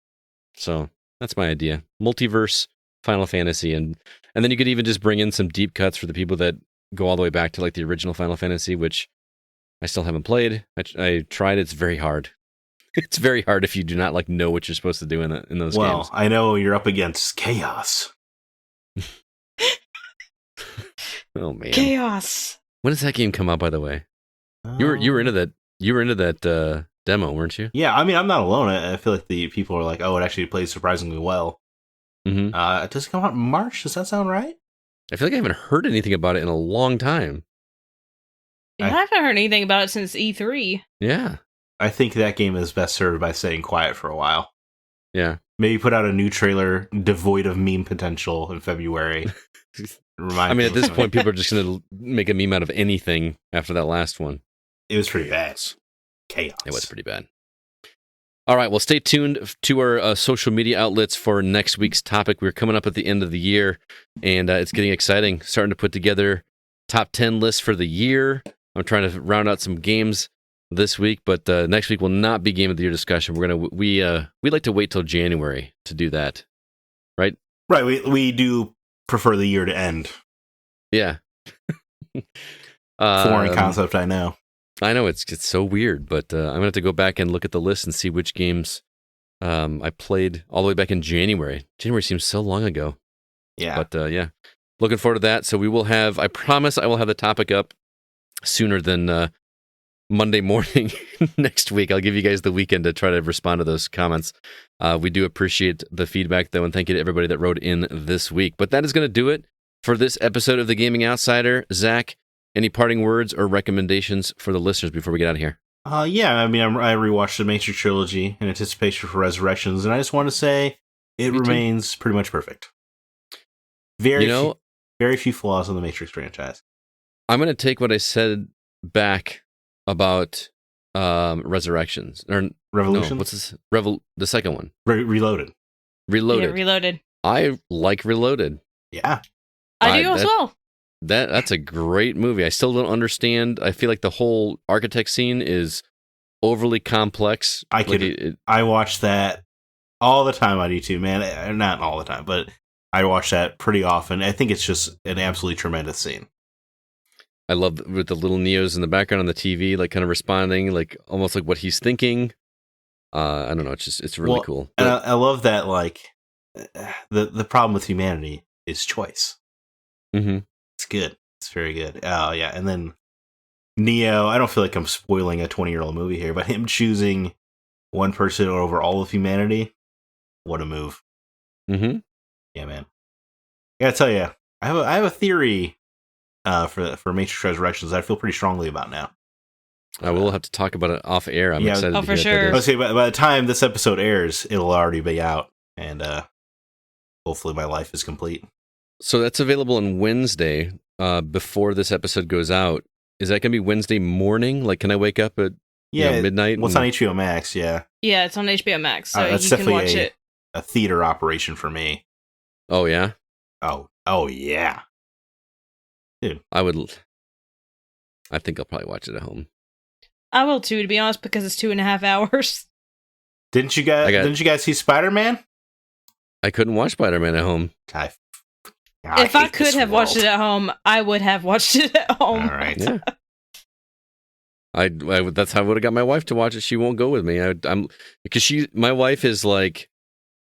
So that's my idea. Multiverse, Final Fantasy, and then you could even just bring in some deep cuts for the people that go all the way back to the original Final Fantasy, which I still haven't played. I tried. It's very hard. It's very hard if you do not know what you're supposed to do in those games. Well, I know you're up against chaos. Oh man, chaos. When does that game come out? By the way, you were into that. You were into that demo, weren't you? Yeah, I mean, I'm not alone. I feel like the people are like, "Oh, it actually plays surprisingly well." Mm-hmm. Does it come out in March? Does that sound right? I feel like I haven't heard anything about it in a long time. I haven't heard anything about it since E3. Yeah. I think that game is best served by staying quiet for a while. Yeah. Maybe put out a new trailer devoid of meme potential in February. I mean, at this point, people are just going to make a meme out of anything after that last one. It was pretty bad. Chaos. It was pretty bad. All right, well, stay tuned to our social media outlets for next week's topic. We're coming up at the end of the year, and it's getting exciting. Starting to put together top 10 lists for the year. I'm trying to round out some games this week, but next week will not be Game of the Year discussion. We like to wait till January to do that, right? Right. We do prefer the year to end. Yeah. Foreign concept, I know. I know it's so weird, but I'm gonna have to go back and look at the list and see which games I played all the way back in January. January seems so long ago. Yeah. But yeah, looking forward to that. So we will have. I promise I will have the topic up sooner than Monday morning next week. I'll give you guys the weekend to try to respond to those comments. We do appreciate the feedback, though, and thank you to everybody that wrote in this week. But that is going to do it for this episode of The Gaming Outsider. Zach, any parting words or recommendations for the listeners before we get out of here? Yeah, I mean, I rewatched the Matrix trilogy in anticipation for Resurrections, and I just want to say it remains pretty much perfect. Very few flaws in the Matrix franchise. I'm going to take what I said back about Resurrections or Revolution. No, what's this? The second one. Reloaded. Yeah, Reloaded. I like Reloaded. Yeah, I do as well. That's a great movie. I still don't understand. I feel like the whole architect scene is overly complex. I watch that all the time on YouTube, man. Not all the time, but I watch that pretty often. I think it's just an absolutely tremendous scene. I love with the little Neos in the background on the TV, like kind of responding, like almost like what he's thinking. I don't know. It's really cool. And I love that. Like the problem with humanity is choice. Mm-hmm. It's good. It's very good. Oh yeah, and then Neo. I don't feel like I'm spoiling a 20-year-old movie here, but him choosing one person over all of humanity. What a move. Mm-hmm. Yeah, man. I gotta tell you, I have a theory for Matrix Resurrections that I feel pretty strongly about now. I will have to talk about it off air. I'm excited to hear for sure. what that is. Okay, by the time this episode airs, it'll already be out, and hopefully my life is complete. So that's available on Wednesday before this episode goes out. Is that going to be Wednesday morning? Like, can I wake up at midnight? Well, it's on HBO Max, yeah. Yeah, it's on HBO Max, so that's you can watch it. A theater operation for me. Oh, yeah? Oh, yeah. Dude. I think I'll probably watch it at home. I will too, to be honest, because it's 2.5 hours. Didn't you guys see Spider-Man? I couldn't watch Spider-Man at home. If I could have watched it at home, I would have watched it at home. All right. Yeah. That's how I would have got my wife to watch it. She won't go with me. Because my wife is like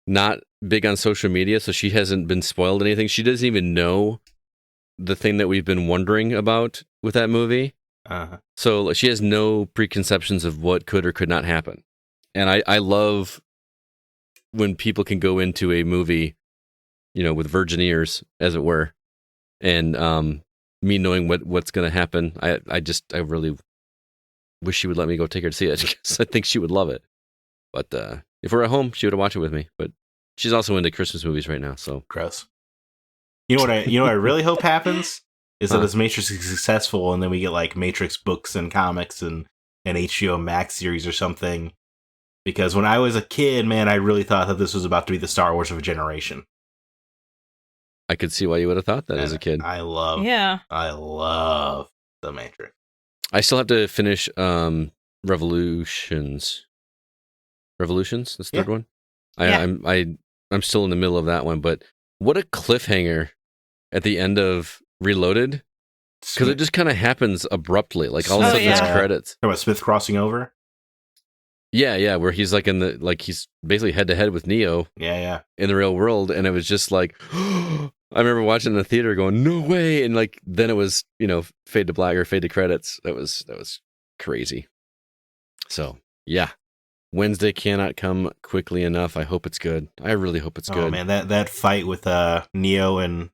not big on social media, so she hasn't been spoiled anything. She doesn't even know the thing that we've been wondering about with that movie. Uh-huh. So she has no preconceptions of what could or could not happen. And I love when people can go into a movie, with virgin ears, as it were, and me knowing what's going to happen. I really wish she would let me go take her to see it, because I think she would love it. But if we're at home, she would watch it with me. But she's also into Christmas movies right now, so gross. You know what I really hope happens is that this Matrix is successful, and then we get like Matrix books and comics and an HBO Max series or something. Because when I was a kid, man, I really thought that this was about to be the Star Wars of a generation. I could see why you would have thought that as a kid. I love the Matrix. I still have to finish Revolutions. Revolutions, the third one. I'm still in the middle of that one, but what a cliffhanger at the end of Reloaded, because it just kind of happens abruptly, like all of a sudden it's credits. Talking about Smith crossing over. Yeah, where he's like he's basically head to head with Neo. Yeah. In the real world, and it was just like, I remember watching in the theater, going, "No way!" And like then it was, fade to black or fade to credits. That was crazy. So yeah, Wednesday cannot come quickly enough. I hope it's good. I really hope it's good. Oh man, that fight with Neo and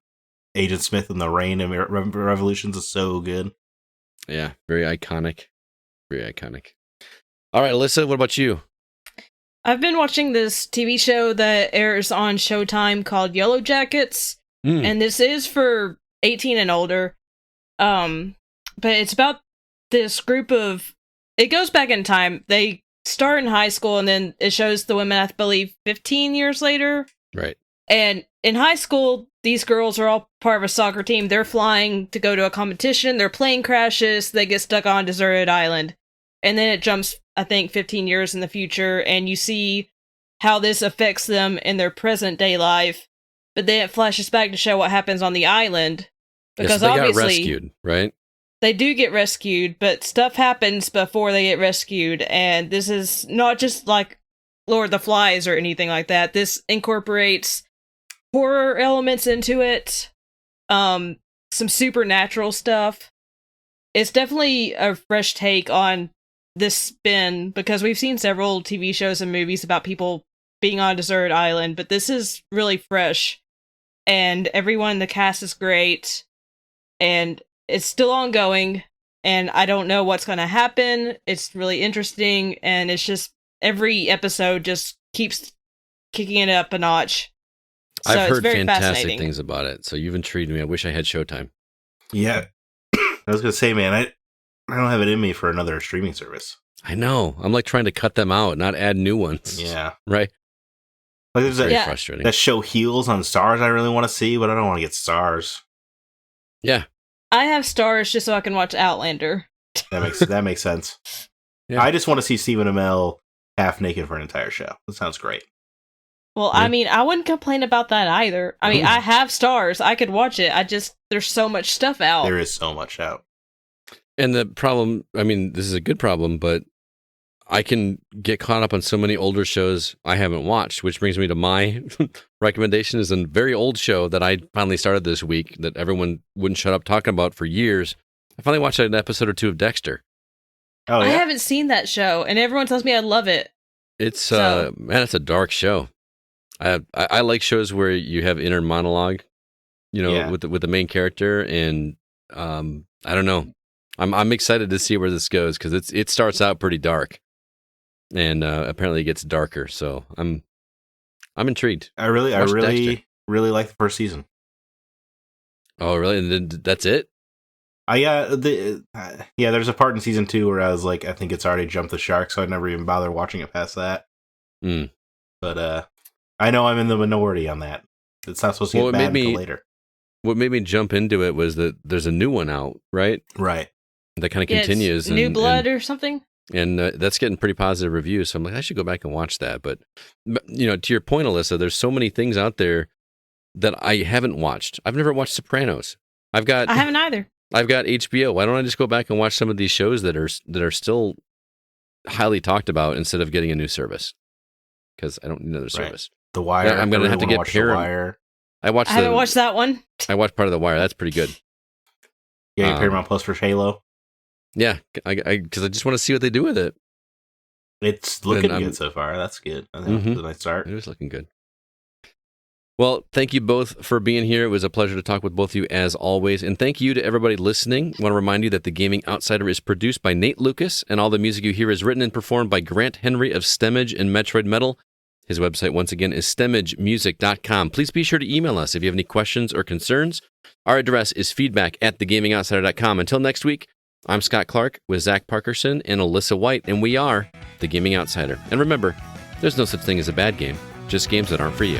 Agent Smith in the rain and Revolutions is so good. Yeah, very iconic. Very iconic. All right, Alyssa, what about you? I've been watching this TV show that airs on Showtime called Yellow Jackets, and this is for 18 and older. But it's about this group of... It goes back in time. They start in high school, and then it shows the women, I believe, 15 years later. Right. And in high school, these girls are all part of a soccer team. They're flying to go to a competition. Their plane crashes. They get stuck on a deserted island. And then it jumps, I think, 15 years in the future, and you see how this affects them in their present-day life. But then it flashes back to show what happens on the island. Because they obviously, got rescued, right? They do get rescued, but stuff happens before they get rescued. And this is not just like Lord of the Flies or anything like that. This incorporates horror elements into it, some supernatural stuff. It's definitely a fresh take on this spin, because we've seen several TV shows and movies about people being on a deserted island, but this is really fresh, and everyone in the cast is great, and it's still ongoing, and I don't know what's going to happen. It's really interesting, and it's just every episode just keeps kicking it up a notch. So I've heard it's very fantastic things about it, so you've intrigued me. I wish I had Showtime. Yeah. I was going to say, man, I don't have it in me for another streaming service. I know. I'm like trying to cut them out, not add new ones. Yeah. Right? Like there's very frustrating. That show Heels on Stars I really want to see, but I don't want to get Stars. Yeah. I have stars just so I can watch Outlander. That makes sense. Yeah. I just want to see Stephen Amell half naked for an entire show. That sounds great. Well, Yeah. I mean, I wouldn't complain about that either. I mean, I have stars. I could watch it. There's so much stuff out. There is so much out. And the problem, I mean, this is a good problem, but I can get caught up on so many older shows I haven't watched, which brings me to my recommendation is a very old show that I finally started this week that everyone wouldn't shut up talking about for years. I finally watched an episode or two of Dexter. Oh, yeah? I haven't seen that show, and everyone tells me I love it. It's man, it's a dark show. I like shows where you have inner monologue, with the main character, and I don't know. I'm excited to see where this goes because it starts out pretty dark, and apparently it gets darker. So I'm intrigued. I really Dexter. really like the first season. Oh, really? And then that's it? There's a part in season 2 where I was like, I think it's already jumped the shark, so I never even bothered watching it past that. Mm. But I know I'm in the minority on that. It's not supposed to get bad until later. What made me jump into it was that there's a new one out, right? Right. That kind of continues. New Blood or something? And that's getting pretty positive reviews. So I'm like, I should go back and watch that. But to your point, Alyssa, there's so many things out there that I haven't watched. I've never watched Sopranos. I haven't either. I've got HBO. Why don't I just go back and watch some of these shows that are still highly talked about instead of getting a new service? Because I don't need another service. The Wire. I'm going to have to get Paramount. I haven't watched that one. I watched part of The Wire. That's pretty good. Yeah, Paramount Plus for Halo. Yeah, because I just want to see what they do with it. It's looking good so far. That's good. I think that's a nice start. It is looking good. Well, thank you both for being here. It was a pleasure to talk with both of you as always. And thank you to everybody listening. I want to remind you that The Gaming Outsider is produced by Nate Lucas, and all the music you hear is written and performed by Grant Henry of Stemage and Metroid Metal. His website, once again, is stemagemusic.com. Please be sure to email us if you have any questions or concerns. Our address is feedback@thegamingoutsider.com. Until next week, I'm Scott Clark with Zack Parkerson and Alyssa White, and we are The Gaming Outsider. And remember, there's no such thing as a bad game, just games that aren't for you.